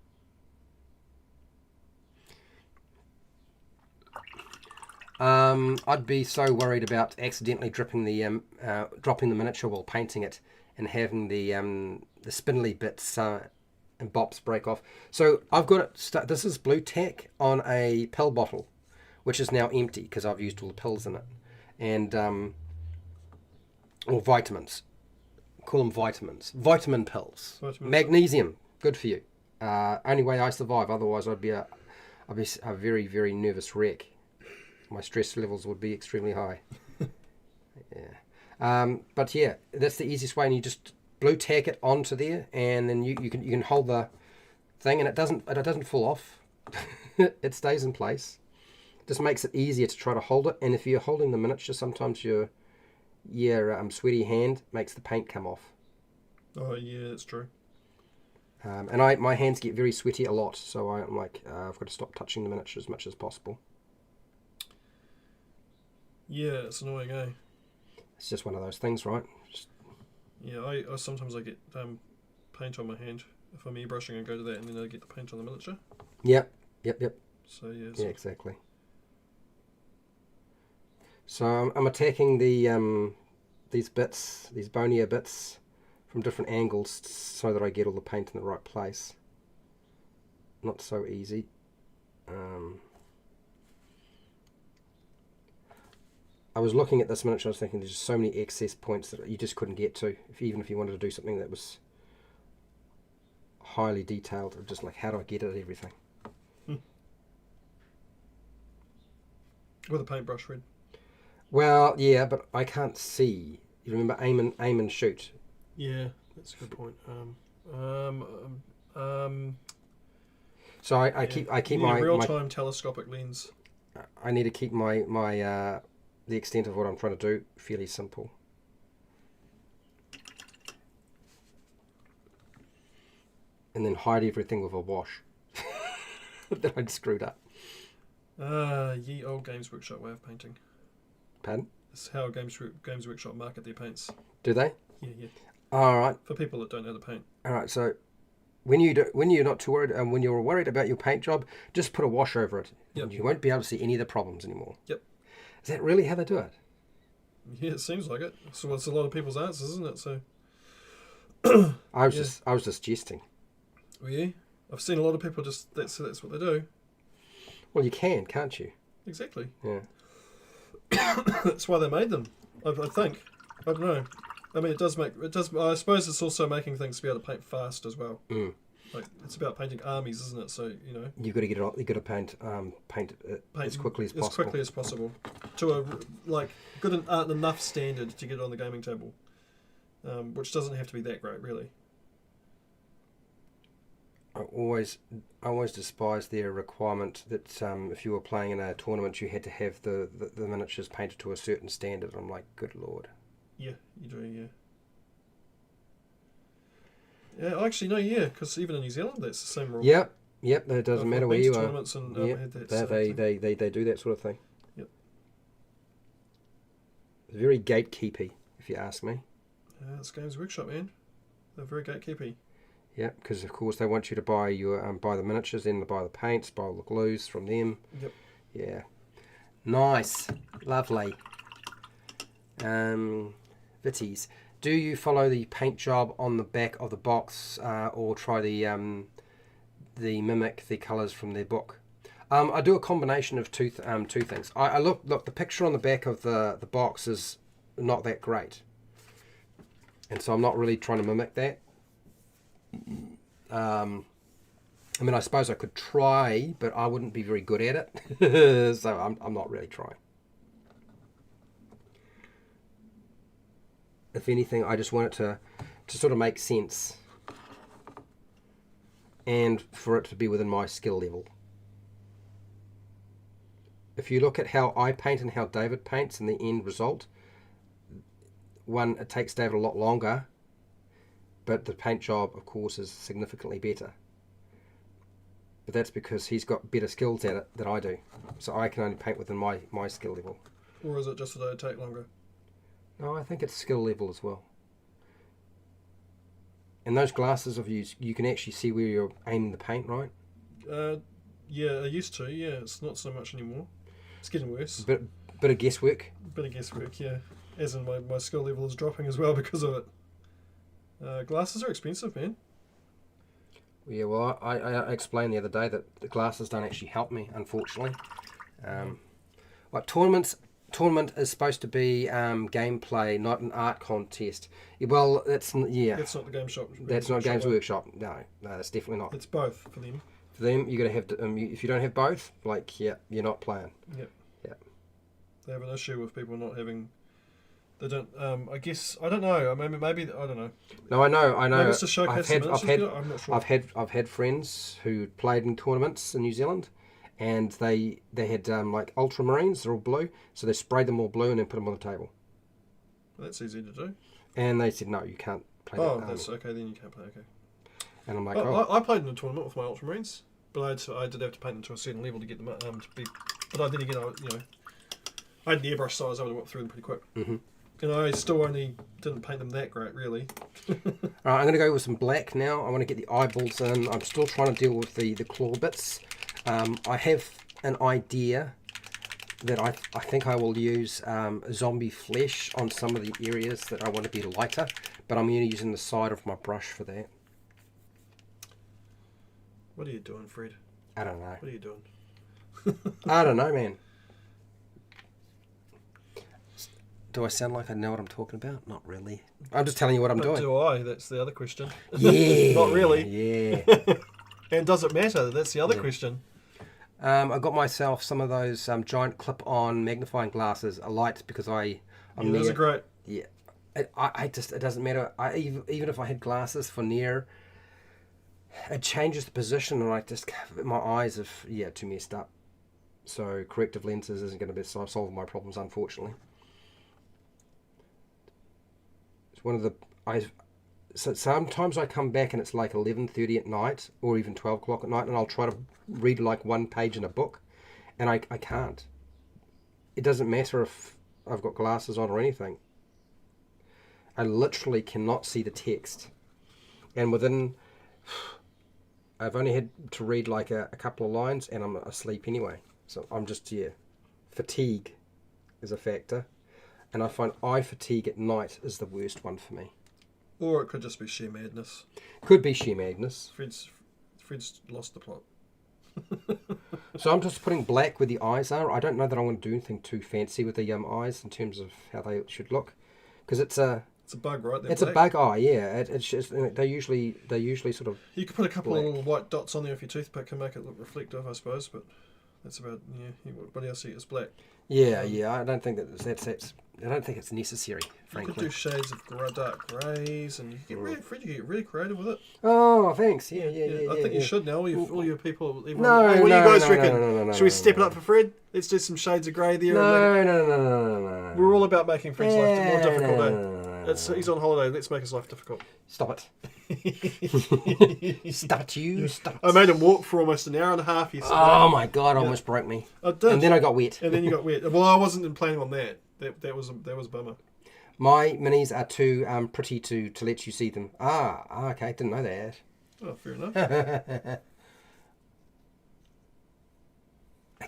I'd be so worried about accidentally dropping the miniature while painting it and having the spindly bits and bops break off. So I've got it. This is blue tack on a pill bottle, which is now empty because I've used all the pills in it, and or vitamins. Call them vitamins. Vitamin pills. Magnesium, good for you. Only way I survive. Otherwise, I'd be a very, very nervous wreck. My stress levels would be extremely high. Yeah. But yeah, that's the easiest way, and you just blue tack it onto there, and then you can hold the thing, and it doesn't fall off. It stays in place. Just makes it easier to try to hold it, and if you're holding the miniature, sometimes your sweaty hand makes the paint come off. Oh yeah, that's true. And my hands get very sweaty a lot, so I'm like, I've got to stop touching the miniature as much as possible. Yeah, it's annoying, eh? It's just one of those things, right? Yeah, I sometimes I get paint on my hand if I'm airbrushing and go to that, and then I get the paint on the miniature. Yep. So yeah. Yeah, exactly. So I'm attacking these bonier bits from different angles so that I get all the paint in the right place. Not so easy. I was looking at this miniature, I was thinking there's just so many excess points that you just couldn't get to, even if you wanted to do something that was highly detailed. Just like, how do I get at everything? With a paintbrush, Fred. Well, yeah, but I can't see. You remember aim and shoot? Yeah, that's a good point. So I keep my real-time telescopic lens. I need to keep my the extent of what I'm trying to do fairly simple. And then hide everything with a wash that I'd screwed up. Ye old Games Workshop way of painting. Pardon? It's how Games Workshop market their paints. Do they? Yeah. All right. For people that don't know the paint. All right. So when you're not too worried, when you're worried about your paint job, just put a wash over it. Yep. And you won't be able to see any of the problems anymore. Yep. Is that really how they do it? Yeah, it seems like it. So it's a lot of people's answers, isn't it? So I was just jesting. Oh yeah, I've seen a lot of people just that's what they do. Well, you can't you? Exactly. Yeah. That's why they made them. I think. I don't know. I mean, it does. I suppose it's also making things to be able to paint fast as well. Mm. Like, it's about painting armies, isn't it? So, you know, You've got to get it. You've got to paint it as quickly as possible. As quickly as possible, to a good enough standard to get it on the gaming table, which doesn't have to be that great, really. I always despised their requirement that if you were playing in a tournament, you had to have the miniatures painted to a certain standard. I'm like, good lord. Yeah, you do. Yeah. Yeah, actually, no, yeah, because even in New Zealand, that's the same rule. Yep. It doesn't matter where you are. Tournaments and they do that sort of thing. Yep. It's very gatekeepy, if you ask me. It's Games Workshop, man. They're very gatekeepy. Yeah, because of course they want you to buy buy the miniatures, then buy the paints, buy all the glues from them. Yep. Yeah. Nice, lovely. Vitties. Do you follow the paint job on the back of the box, or try the mimic the colours from their book? I do a combination of two things. I look the picture on the back of the box is not that great, and so I'm not really trying to mimic that. I mean, I suppose I could try, but I wouldn't be very good at it, so I'm not really trying. If anything, I just want it to sort of make sense and for it to be within my skill level. If you look at how I paint and how David paints in the end result, it takes David a lot longer, but the paint job, of course, is significantly better. But that's because he's got better skills at it than I do. So I can only paint within my skill level. Or is it just that it take longer? No, I think it's skill level as well. And those glasses of you can actually see where you're aiming the paint, right? Yeah, I used to. Yeah, it's not so much anymore. It's getting worse. Bit of guesswork. Bit of guesswork, yeah. As in my skill level is dropping as well because of it. Glasses are expensive, man. Yeah, well, I explained the other day that the glasses don't actually help me, unfortunately. Like tournament is supposed to be gameplay, not an art contest. Well, that's not the game shop. That's not Games Workshop. No, that's definitely not. It's both for them. For them, you got to have if you don't have both, you're not playing. Yep. Yeah. They have an issue with people not having. They don't. I guess I don't know. Maybe I don't know. No, I know. Maybe it's to showcase I'm not sure. I've had friends who played in tournaments in New Zealand, and they had like ultramarines. They're all blue, so they sprayed them all blue and then put them on the table. Well, that's easy to do. And they said no, you can't play. Oh, that's okay. Then you can't play. Okay. And I'm like, I played in a tournament with my ultramarines, but I did have to paint them to a certain level to get them to be. But then again, I had an airbrush, so I was able to work through them pretty quick. Mm-hmm. And I still only didn't paint them that great, really. Alright, I'm going to go with some black now. I want to get the eyeballs in. I'm still trying to deal with the claw bits. I have an idea that I think I will use zombie flesh on some of the areas that I want to be lighter, but I'm only using the side of my brush for that. What are you doing, Fred? I don't know. What are you doing? I don't know, man. Do I sound like I know what I'm talking about? Not really. I'm just telling you what I'm doing. Do I? That's the other question. Yeah. Not really. Yeah. And does it matter? That's the other question. I got myself some of those giant clip-on magnifying glasses, a light, because those are great. Yeah. It doesn't matter. Even if I had glasses for near, it changes the position, and my eyes are too messed up. So corrective lenses isn't going to be solving my problems, unfortunately. So sometimes I come back and it's like 11:30 at night or even 12 o'clock at night, and I'll try to read like one page in a book, and I can't. It doesn't matter if I've got glasses on or anything. I literally cannot see the text, and I've only had to read like a couple of lines and I'm asleep anyway. So I'm just, fatigue is a factor. And I find eye fatigue at night is the worst one for me. Or it could just be sheer madness. Could be sheer madness. Fred's lost the plot. So I'm just putting black where the eyes are. I don't know that I want to do anything too fancy with the eyes in terms of how they should look. Because it's It's a bug, right? They're It's black. a bug eye, yeah. It's just they usually sort of. You could put a couple of black. little white dots on there if your toothpick and make it look reflective, I suppose. But that's about what else see it's black. Yeah, I don't think that's. I don't think it's necessary, You frankly. could do shades of dark greys, and you get really creative with it. Oh, thanks. Yeah. I think you should now. All your people. Everyone, No, hey, what do you guys reckon? No, Should we step it up for Fred? Let's do some shades of grey there. No. We're all about making Fred's life more difficult. No. He's on holiday. Let's make his life difficult. Stop it. Stop you. Stop. I made him walk for almost an hour and a half yesterday. Oh my god! Almost broke me. I did. And then I got wet. And then you got wet. Well, I wasn't planning on that. That was a bummer. My minis are too pretty to let you see them. Okay. Didn't know that. Oh, fair enough.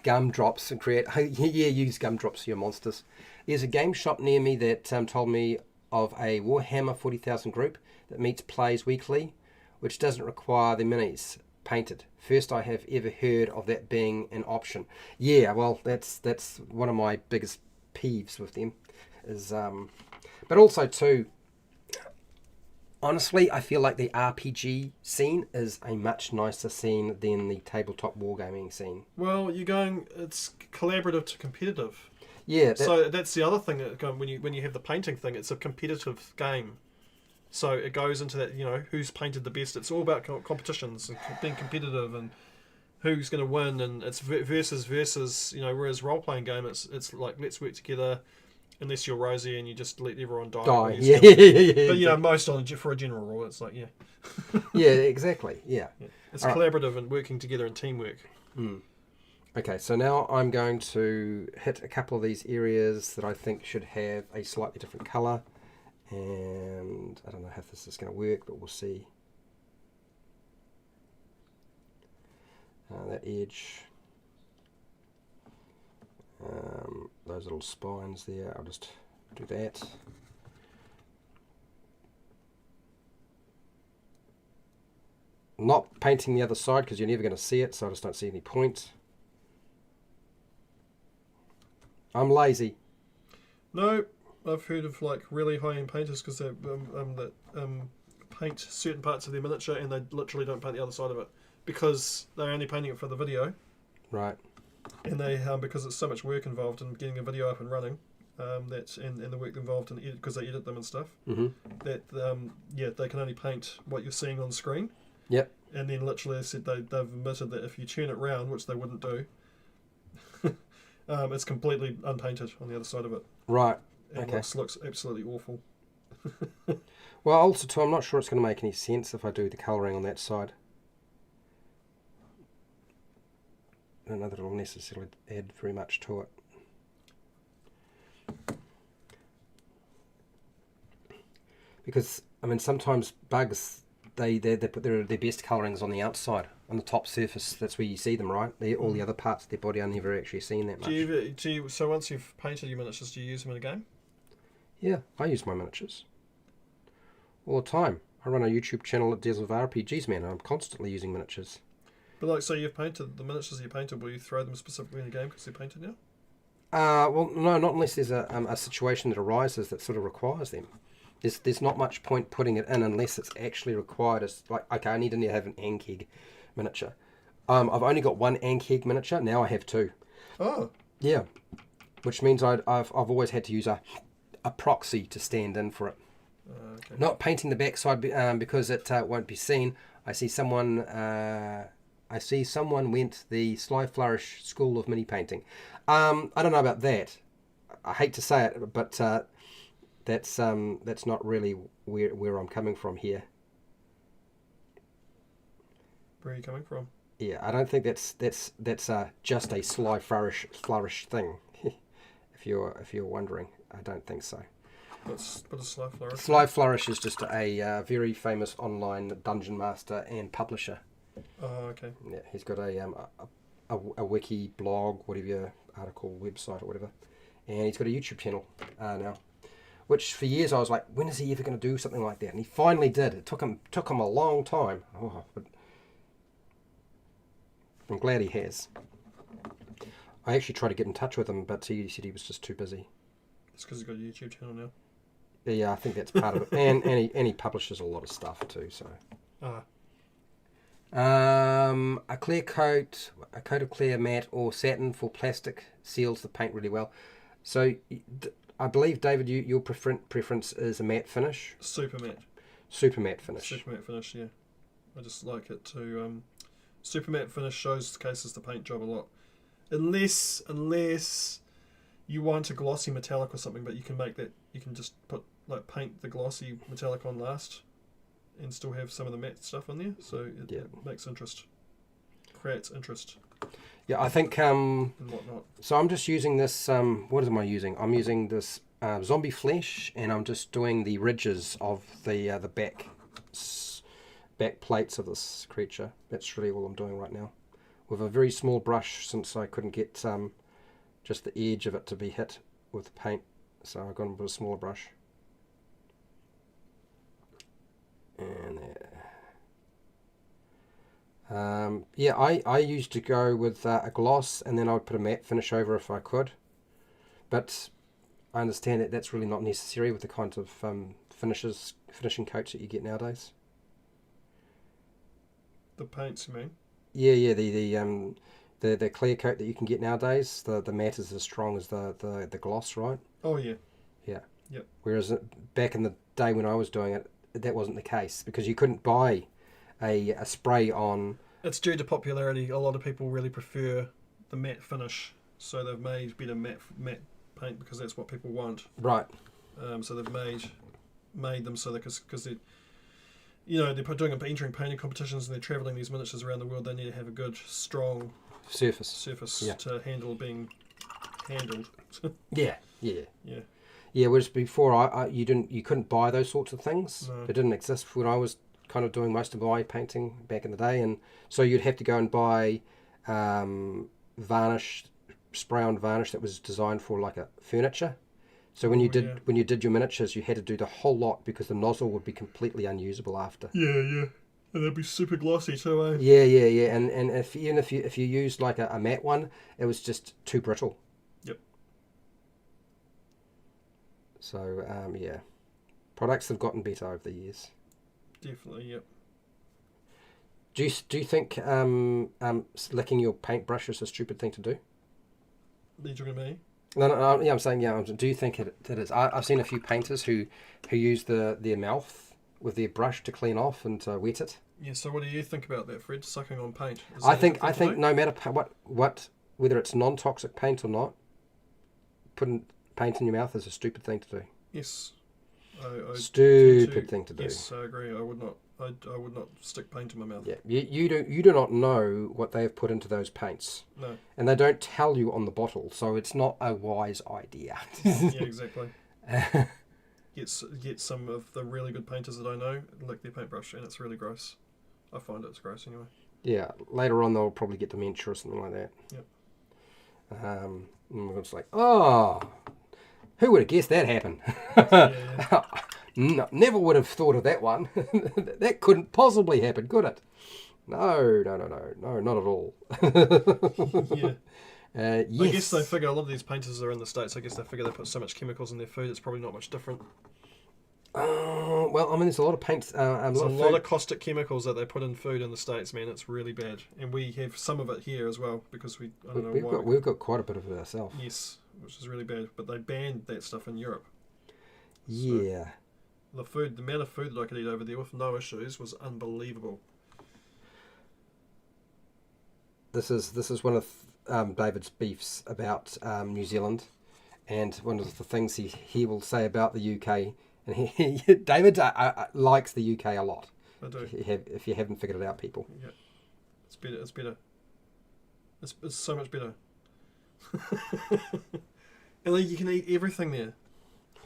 Gumdrops and create. Use gumdrops for your monsters. There's a game shop near me that told me of a Warhammer 40,000 group that meets plays weekly, which doesn't require the minis painted. First I have ever heard of that being an option. Yeah, well, that's one of my biggest peeves with them. But also too, honestly, I feel like the RPG scene is a much nicer scene than the tabletop wargaming scene. Well, it's collaborative to competitive. Yeah. So that's the other thing that when you have the painting thing, it's a competitive game. So it goes into that, who's painted the best. It's all about competitions and being competitive and who's going to win, and it's versus. Whereas role playing game, it's like let's work together. Unless you're Rosie and you just let everyone die. Yeah. But most for a general rule, it's like Yeah, exactly. Yeah. It's collaborative and working together and teamwork. Okay, so now I'm going to hit a couple of these areas that I think should have a slightly different colour. And I don't know how this is going to work, but we'll see. That edge. Those little spines there, I'll just do that. Not painting the other side because you're never going to see it, so I just don't see any point. I'm lazy. No, I've heard of like really high-end painters because they paint certain parts of their miniature and they literally don't paint the other side of it because they're only painting it for the video. Right. And they because it's so much work involved in getting a video up and running, and the work involved in edit because they edit them and stuff. Mm-hmm. That they can only paint what you're seeing on screen. Yep. And then literally they've admitted that if you turn it round, which they wouldn't do, it's completely unpainted on the other side of it. Right. And okay. looks absolutely awful. Well, also too, I'm not sure it's going to make any sense if I do the colouring on that side. I don't know that it'll necessarily add very much to it. Because, I mean, sometimes bugs, they put their best colourings on the outside, on the top surface. That's where you see them, right? All the other parts of their body are never actually seen that much. So once you've painted your miniatures, do you use them in a game? Yeah, I use my miniatures all the time. I run a YouTube channel that deals with RPGs, man, and I'm constantly using miniatures. But so you've painted the miniatures you painted. Will you throw them specifically in a game because they're painted now? Well, no, not unless there's a situation that arises that sort of requires them. There's not much point putting it in unless it's actually required. It's like, okay, I need to have an Ankheg miniature. I've only got one Ankheg miniature. Now I have two. Oh. Yeah, which means I've always had to use a proxy to stand in for it. Okay. Not painting the backside because it won't be seen. I see someone went the Sly Flourish School of Mini Painting. I don't know about that. I hate to say it, but that's not really where I'm coming from here. Where are you coming from? Yeah, I don't think that's just a Sly Flourish thing. if you're wondering, I don't think so. What's Sly Flourish? Sly Flourish is just a very famous online dungeon master and publisher. Oh, okay. Yeah, he's got a wiki, blog, whatever, article, website or whatever, and he's got a YouTube channel now. Which for years I was like, when is he ever going to do something like that? And he finally did. It took him a long time. But I'm glad he has. I actually tried to get in touch with him, but he said he was just too busy. It's because he's got a YouTube channel now. Yeah, I think that's part of it. And he publishes a lot of stuff too. So, a clear coat, a coat of clear matte or satin for plastic seals the paint really well. So, I believe, David, your preference is a matte finish. Super matte. Super matte finish. Super matte finish. Yeah, I just like it to. Super matte finish cases the paint job a lot, unless you want a glossy metallic or something, but you can make that. You can just paint the glossy metallic on last, and still have some of the matte stuff on there. So it makes interest, creates interest. Yeah, I think. And whatnot. So I'm just using this. What am I using? I'm using this zombie flesh, and I'm just doing the ridges of the back plates of this creature. That's really all I'm doing right now, with a very small brush, since I couldn't get just the edge of it to be hit with the paint. So I've gone with a smaller brush. And there. I used to go with a gloss, and then I would put a matte finish over if I could. But I understand that that's really not necessary with the kinds of finishing coats that you get nowadays. The paints, you mean? Yeah, the clear coat that you can get nowadays, the matte is as strong as the gloss, right? Oh yeah. Yeah. Yep. Whereas back in the day when I was doing it, that wasn't the case, because you couldn't buy a spray on. It's due to popularity. A lot of people really prefer the matte finish, so they've made better matte paint because that's what people want. Right. So they've made them so that because they, they're doing painting competitions and they're travelling these miniatures around the world. They need to have a good, strong surface to handle being handled. Yeah. Yeah. Whereas before, you couldn't buy those sorts of things. No. They didn't exist when I was kind of doing most of my painting back in the day, and so you'd have to go and buy spray-on varnish that was designed for like a furniture. So when you did your miniatures, you had to do the whole lot because the nozzle would be completely unusable after. Yeah. And they'd be super glossy too, eh? Yeah. And if you used like a matte one, it was just too brittle. Yep. So yeah, products have gotten better over the years. Definitely, yep. Do you think licking your paintbrush is a stupid thing to do? Are you talking to me? No, yeah, I'm saying, yeah. Do you think it is? I've seen a few painters who use their mouth with their brush to clean off and to wet it. Yeah. So what do you think about that, Fred? Sucking on paint. I think no matter what whether it's non-toxic paint or not, putting paint in your mouth is a stupid thing to do. Yes. Stupid thing to do. Yes, I agree. I would not. I would not stick paint in my mouth. Yeah, you do not know what they have put into those paints. No. And they don't tell you on the bottle, so it's not a wise idea. Yeah, exactly. Get some of the really good painters that I know, lick their paintbrush, and it's really gross. I find it's gross anyway. Yeah, later on they'll probably get dementia or something like that. Yep. And it's like, oh, who would have guessed that happened? Yeah. No, never would have thought of that one. That couldn't possibly happen, could it? No, not at all. Yeah. Yes. I guess they figure a lot of these painters are in the States. I guess they figure they put so much chemicals in their food, it's probably not much different. Well, I mean, there's a lot of paints. There's a lot of caustic chemicals that they put in food in the States, man. It's really bad, and we have some of it here as well because we've got quite a bit of it ourselves. Yes, which is really bad. But they banned that stuff in Europe. Yeah. So the amount of food that I could eat over there with no issues was unbelievable. This is one of David's beefs about New Zealand, and one of the things he will say about the UK. And David likes the UK a lot. I do. If you haven't figured it out, people. Yeah, it's better. It's better. It's so much better. And you can eat everything there.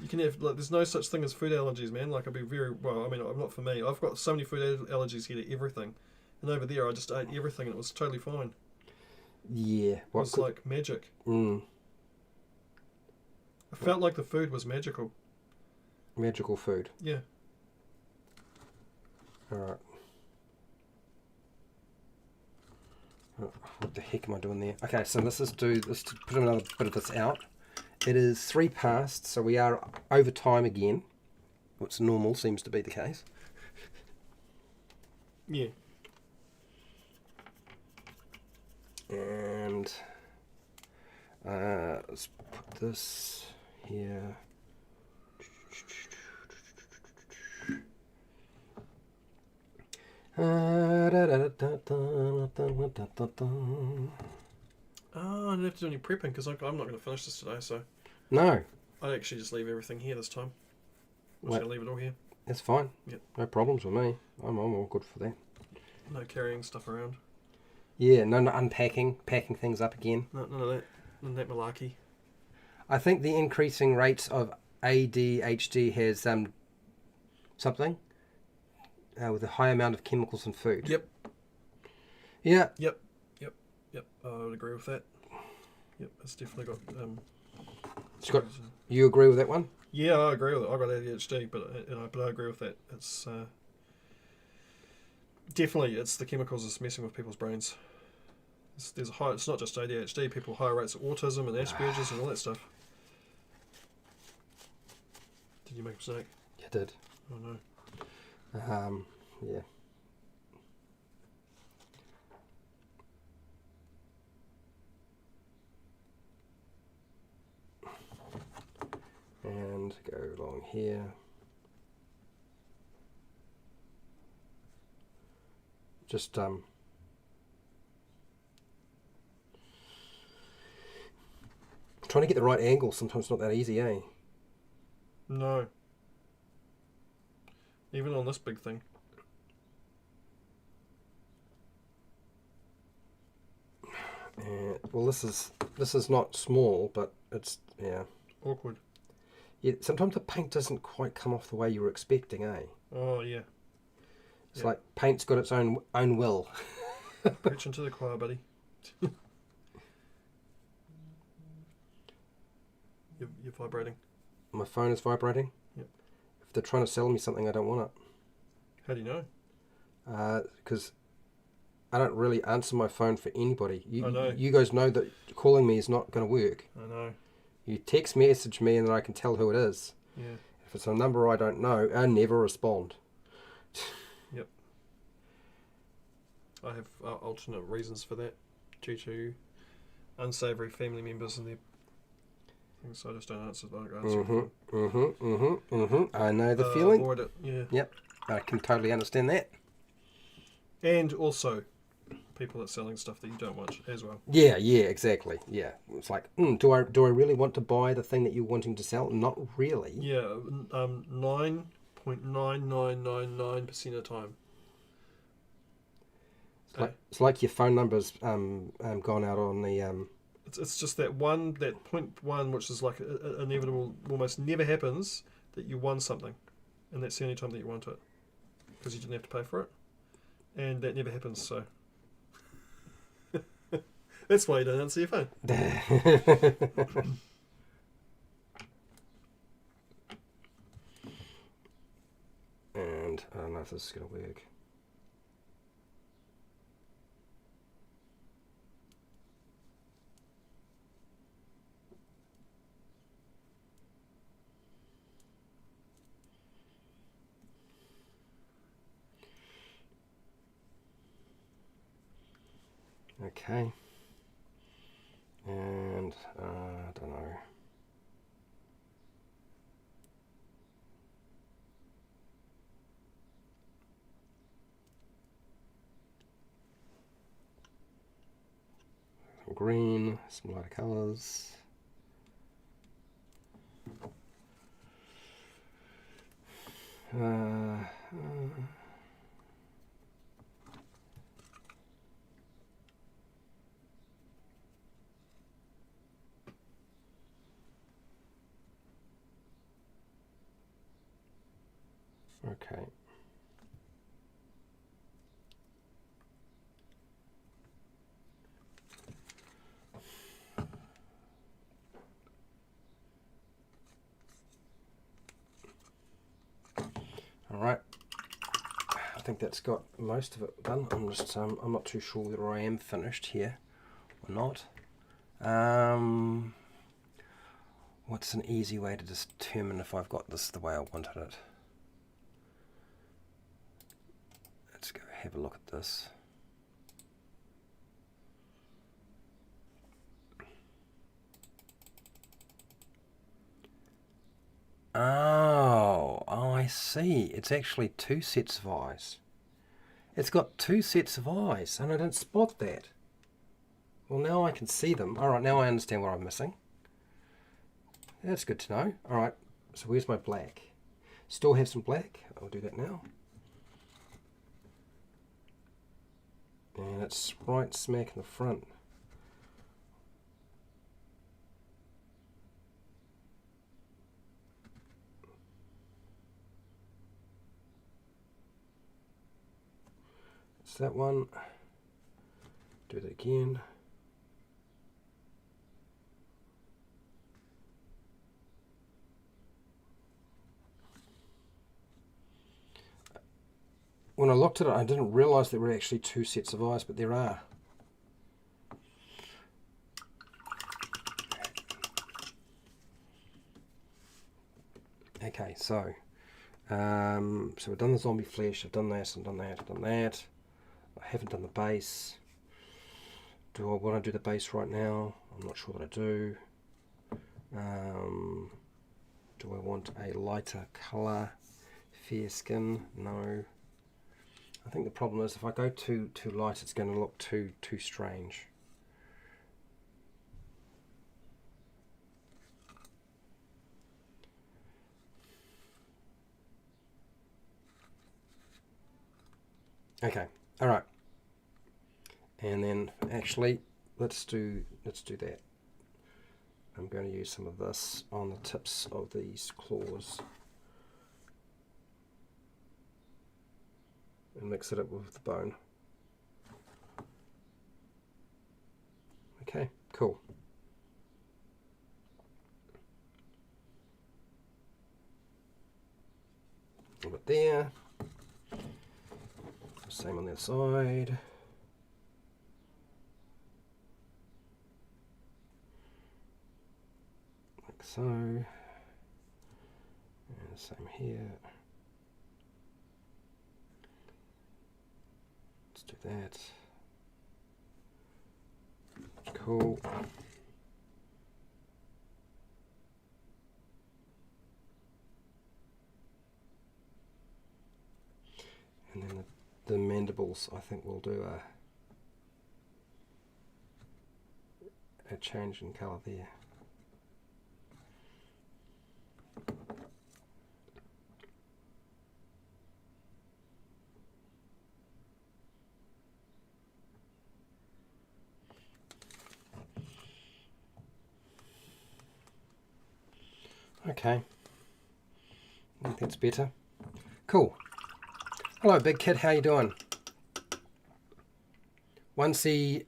You can have there's no such thing as food allergies, man. I'd be very well. I mean, not for me. I've got so many food allergies here to everything, and over there I just ate everything and it was totally fine. Yeah, it was like magic. I felt like the food was magical. Magical food. Yeah. All right. What the heck am I doing there? Okay, so let's to put another bit of this out. It is 3 past, so we are over time again. what's normal seems to be the case. Yeah. And let's put this here. I don't have to do any prepping because I'm not going to finish this today, so No, I'd actually just leave everything here this time. I'm just going to leave it all here. that's fine. Yep. No problems with me. I'm all good for that. No carrying stuff around. Yeah, no unpacking, packing things up again. No, none of that. None of that malarkey. I think the increasing rates of ADHD has something with a high amount of chemicals in food. Yep. Yeah. Yep. I would agree with that. Yep, it's definitely got. You agree with that one? Yeah, I agree with it. I've got ADHD, but I agree with that. It's definitely it's the chemicals that's messing with people's brains. There's a high. It's not just ADHD. People higher rates of autism and Asperger's and all that stuff. Did you make a mistake? I did. Oh no. Yeah. And go along here. Just trying to get the right angle sometimes not that easy, eh? No. Even on this big thing. Well, this is not small, but it's Awkward. Yeah, sometimes the paint doesn't quite come off the way you were expecting, eh? Oh yeah. It's like paint's got its own will. Preach into the choir, buddy. You're vibrating. My phone is vibrating. Yep. If they're trying to sell me something, I don't want it. How do you know? Because I don't really answer my phone for anybody. I know. You guys know that calling me is not going to work. I know. You text message me and then I can tell who it is. Yeah. If it's a number I don't know, I never respond. Yep. I have alternate reasons for that due to unsavoury family members and their things, so I just don't answer. I know the feeling. Avoid it. Yeah. Yep. I can totally understand that. And also, people that's selling stuff that you don't want as well. Yeah, exactly. Yeah, it's like, do I really want to buy the thing that you're wanting to sell? Not really. Yeah, 9.9999% of the time. It's like your phone number's gone out on the. It's just that 0.1, which is like inevitable, almost never happens that you won something, and that's the only time that you want it, because you didn't have to pay for it, and that never happens. So. That's why you don't answer your phone. And I don't know if this is going to work. Okay. And I don't know. Some green, some lighter colours. Okay. All right. I think that's got most of it done. I'm just I'm not too sure whether I am finished here or not. What's an easy way to determine if I've got this the way I wanted it? have a look at this. Oh, I see. It's actually 2 sets of eyes. It's got 2 sets of eyes, and I didn't spot that. Well, now I can see them. All right, now I understand what I'm missing. That's good to know. All right, so where's my black? Still have some black. I'll do that now. And it's right smack in the front. It's that one. Do that again. When I looked at it, I didn't realise there were actually 2 sets of eyes, but there are. Okay, so we've done the zombie flesh. I've done that. I've done that. I've done that. I haven't done the base. Do I want to do the base right now? I'm not sure that I do. Do I want a lighter colour? Fair skin? No. I think the problem is if I go too light, it's going to look too strange. Okay, all right. And then actually, let's do that. I'm going to use some of this on the tips of these claws and mix it up with the bone. Okay, cool. A little bit there. Same on the other side. Like so. And same here. Let's do that. Cool. And then the mandibles, I think we'll do a change in colour there. Okay, I think that's better. Cool. Hello, big kid. How you doing? One set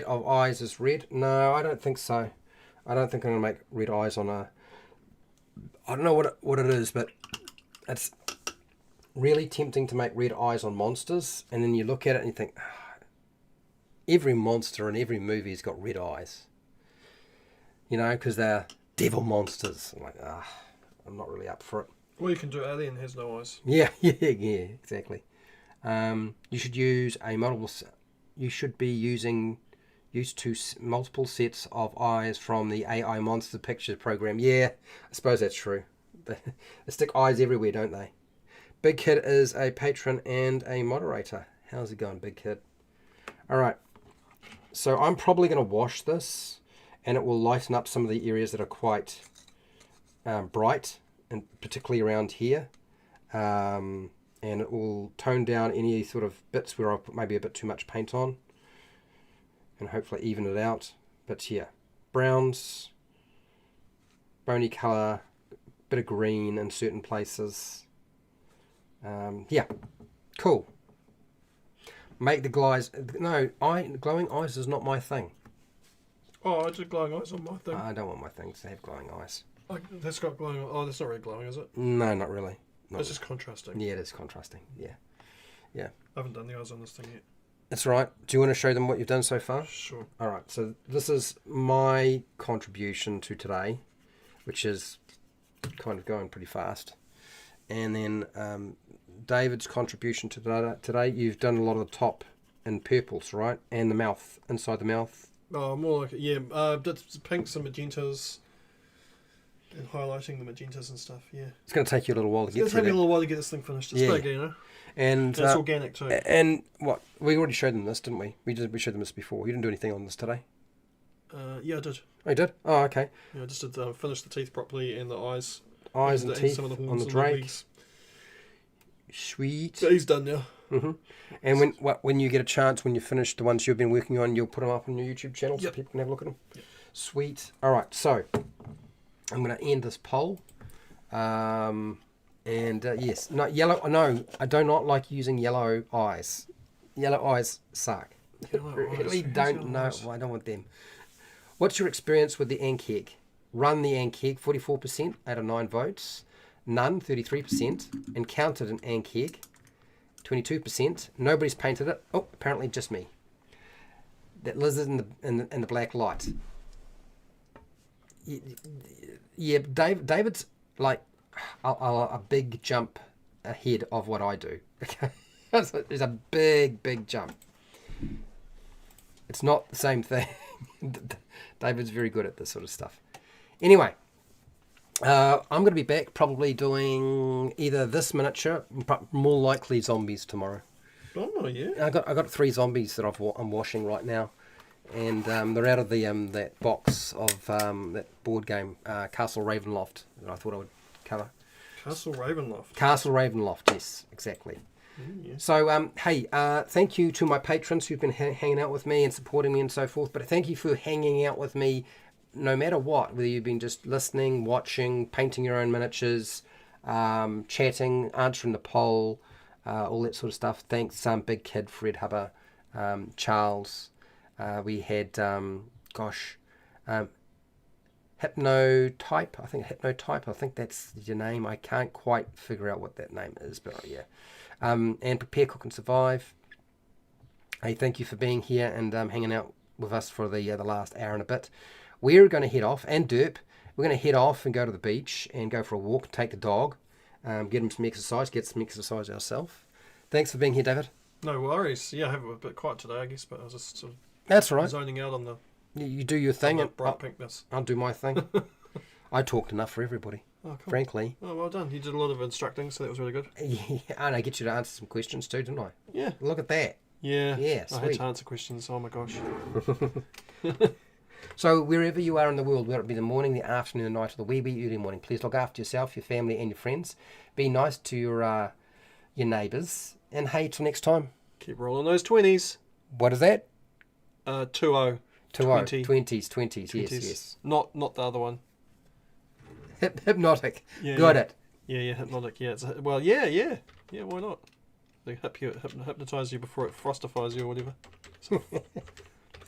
of eyes is red. No, I don't think so. I don't think I'm gonna make red eyes on a. I don't know what it is, but it's really tempting to make red eyes on monsters, and then you look at it and you think, every monster in every movie has got red eyes. You know, because they're devil monsters. I'm like, I'm not really up for it. Well, you can do Alien has no eyes. Yeah, exactly. You should use a multiple. You should be used to multiple sets of eyes from the AI Monster Picture program. Yeah, I suppose that's true. They stick eyes everywhere, don't they? Big Kid is a patron and a moderator. How's it going, Big Kid? All right. So I'm probably going to wash this, and it will lighten up some of the areas that are quite bright, and particularly around here. And it will tone down any sort of bits where I've put maybe a bit too much paint on, and hopefully even it out. But yeah, browns, bony colour, bit of green in certain places. Yeah, cool. Make the glowing eyes is not my thing. Oh, I did glowing eyes on my thing. I don't want my things to have glowing eyes. That's got glowing. Oh, that's not really glowing, is it? No, not really. It's just contrasting. Yeah, it is contrasting. Yeah. I haven't done the eyes on this thing yet. That's right. Do you want to show them what you've done so far? Sure. All right. So this is my contribution to today, which is kind of going pretty fast. And then David's contribution to today. You've done a lot of the top in purples, right? And the mouth, inside the mouth. Oh, more like yeah. Did pinks and magentas, and highlighting the magentas and stuff. Yeah. It's going to take you a little while to get It's through going to take me a that. little while to get this thing finished. It's big, you know. And it's organic too. And what? We already showed them this, didn't we? We showed them this before. You didn't do anything on this today. Yeah, I did. Oh, you did? Oh, okay. Yeah, I just did finish the teeth properly and the eyes. Eyes and teeth some of the on horns the and Drake. legs. Sweet. But he's done now. Mm-hmm. And when you get a chance, when you finish the ones you've been working on, you'll put them up on your YouTube channel so people can have a look at them. Yep. Sweet. All right, so I'm going to end this poll. Yes, no yellow. No, I do not like using yellow eyes. Yellow eyes suck. Really don't know. Well, I don't want them. What's your experience with the Ankheg? Run the Ankheg, 44% out of 9 votes. None, 33%. Encountered an Ankheg, 22%. Nobody's painted it. Oh, apparently just me. That lizard in the black light. Yeah, David's like a big jump ahead of what I do. Okay, there's a big jump. It's not the same thing. David's very good at this sort of stuff. Anyway, I'm going to be back probably doing either this miniature, more likely zombies tomorrow. Oh yeah. I got 3 zombies that I'm washing right now, and they're out of the that box of that board game Castle Ravenloft that I thought I would cover. Castle Ravenloft. Castle Ravenloft, yes, exactly. Yeah. So, hey, thank you to my patrons who've been hanging out with me and supporting me and so forth. But thank you for hanging out with me no matter what, whether you've been just listening, watching, painting your own miniatures, chatting, answering the poll, all that sort of stuff. Thanks, Big Kid, Fred Hubber, Charles. We had, Hypnotype. I think that's your name. I can't quite figure out what that name is, but yeah. And Prepare, Cook and Survive. Hey, thank you for being here and hanging out with us for the last hour and a bit. We're going to head off, and Derp, we're going to head off and go to the beach and go for a walk, take the dog, get him some exercise, get some exercise ourselves. Thanks for being here, David. No worries. Yeah, I have it a bit quiet today, I guess, but I was just sort of That's all right. zoning out on the You do your thing, and bright pinkness. I'll do my thing. I talked enough for everybody. Oh, cool. Frankly. Oh, well done. You did a lot of instructing, so that was really good. Yeah, and I get you to answer some questions too, didn't I? Yeah. Look at that. Yeah. Yeah, I had sweet. to answer questions. Oh my gosh. So wherever you are in the world, whether it be the morning, the afternoon, the night, or the wee early morning, please look after yourself, your family, and your friends. Be nice to your neighbours. And hey, till next time. Keep rolling those 20s. What is that? 2-0. 20. 20s. Yes. Not the other one. Hypnotic. Yeah, Got yeah. it. Yeah, hypnotic. Yeah, yeah. Why not? They hypnotize you before it frostifies you or whatever. I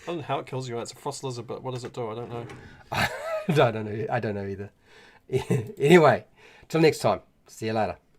don't know how it kills you. It's a frost lizard, but what does it do? I don't know. I don't know either. Anyway, till next time. See you later.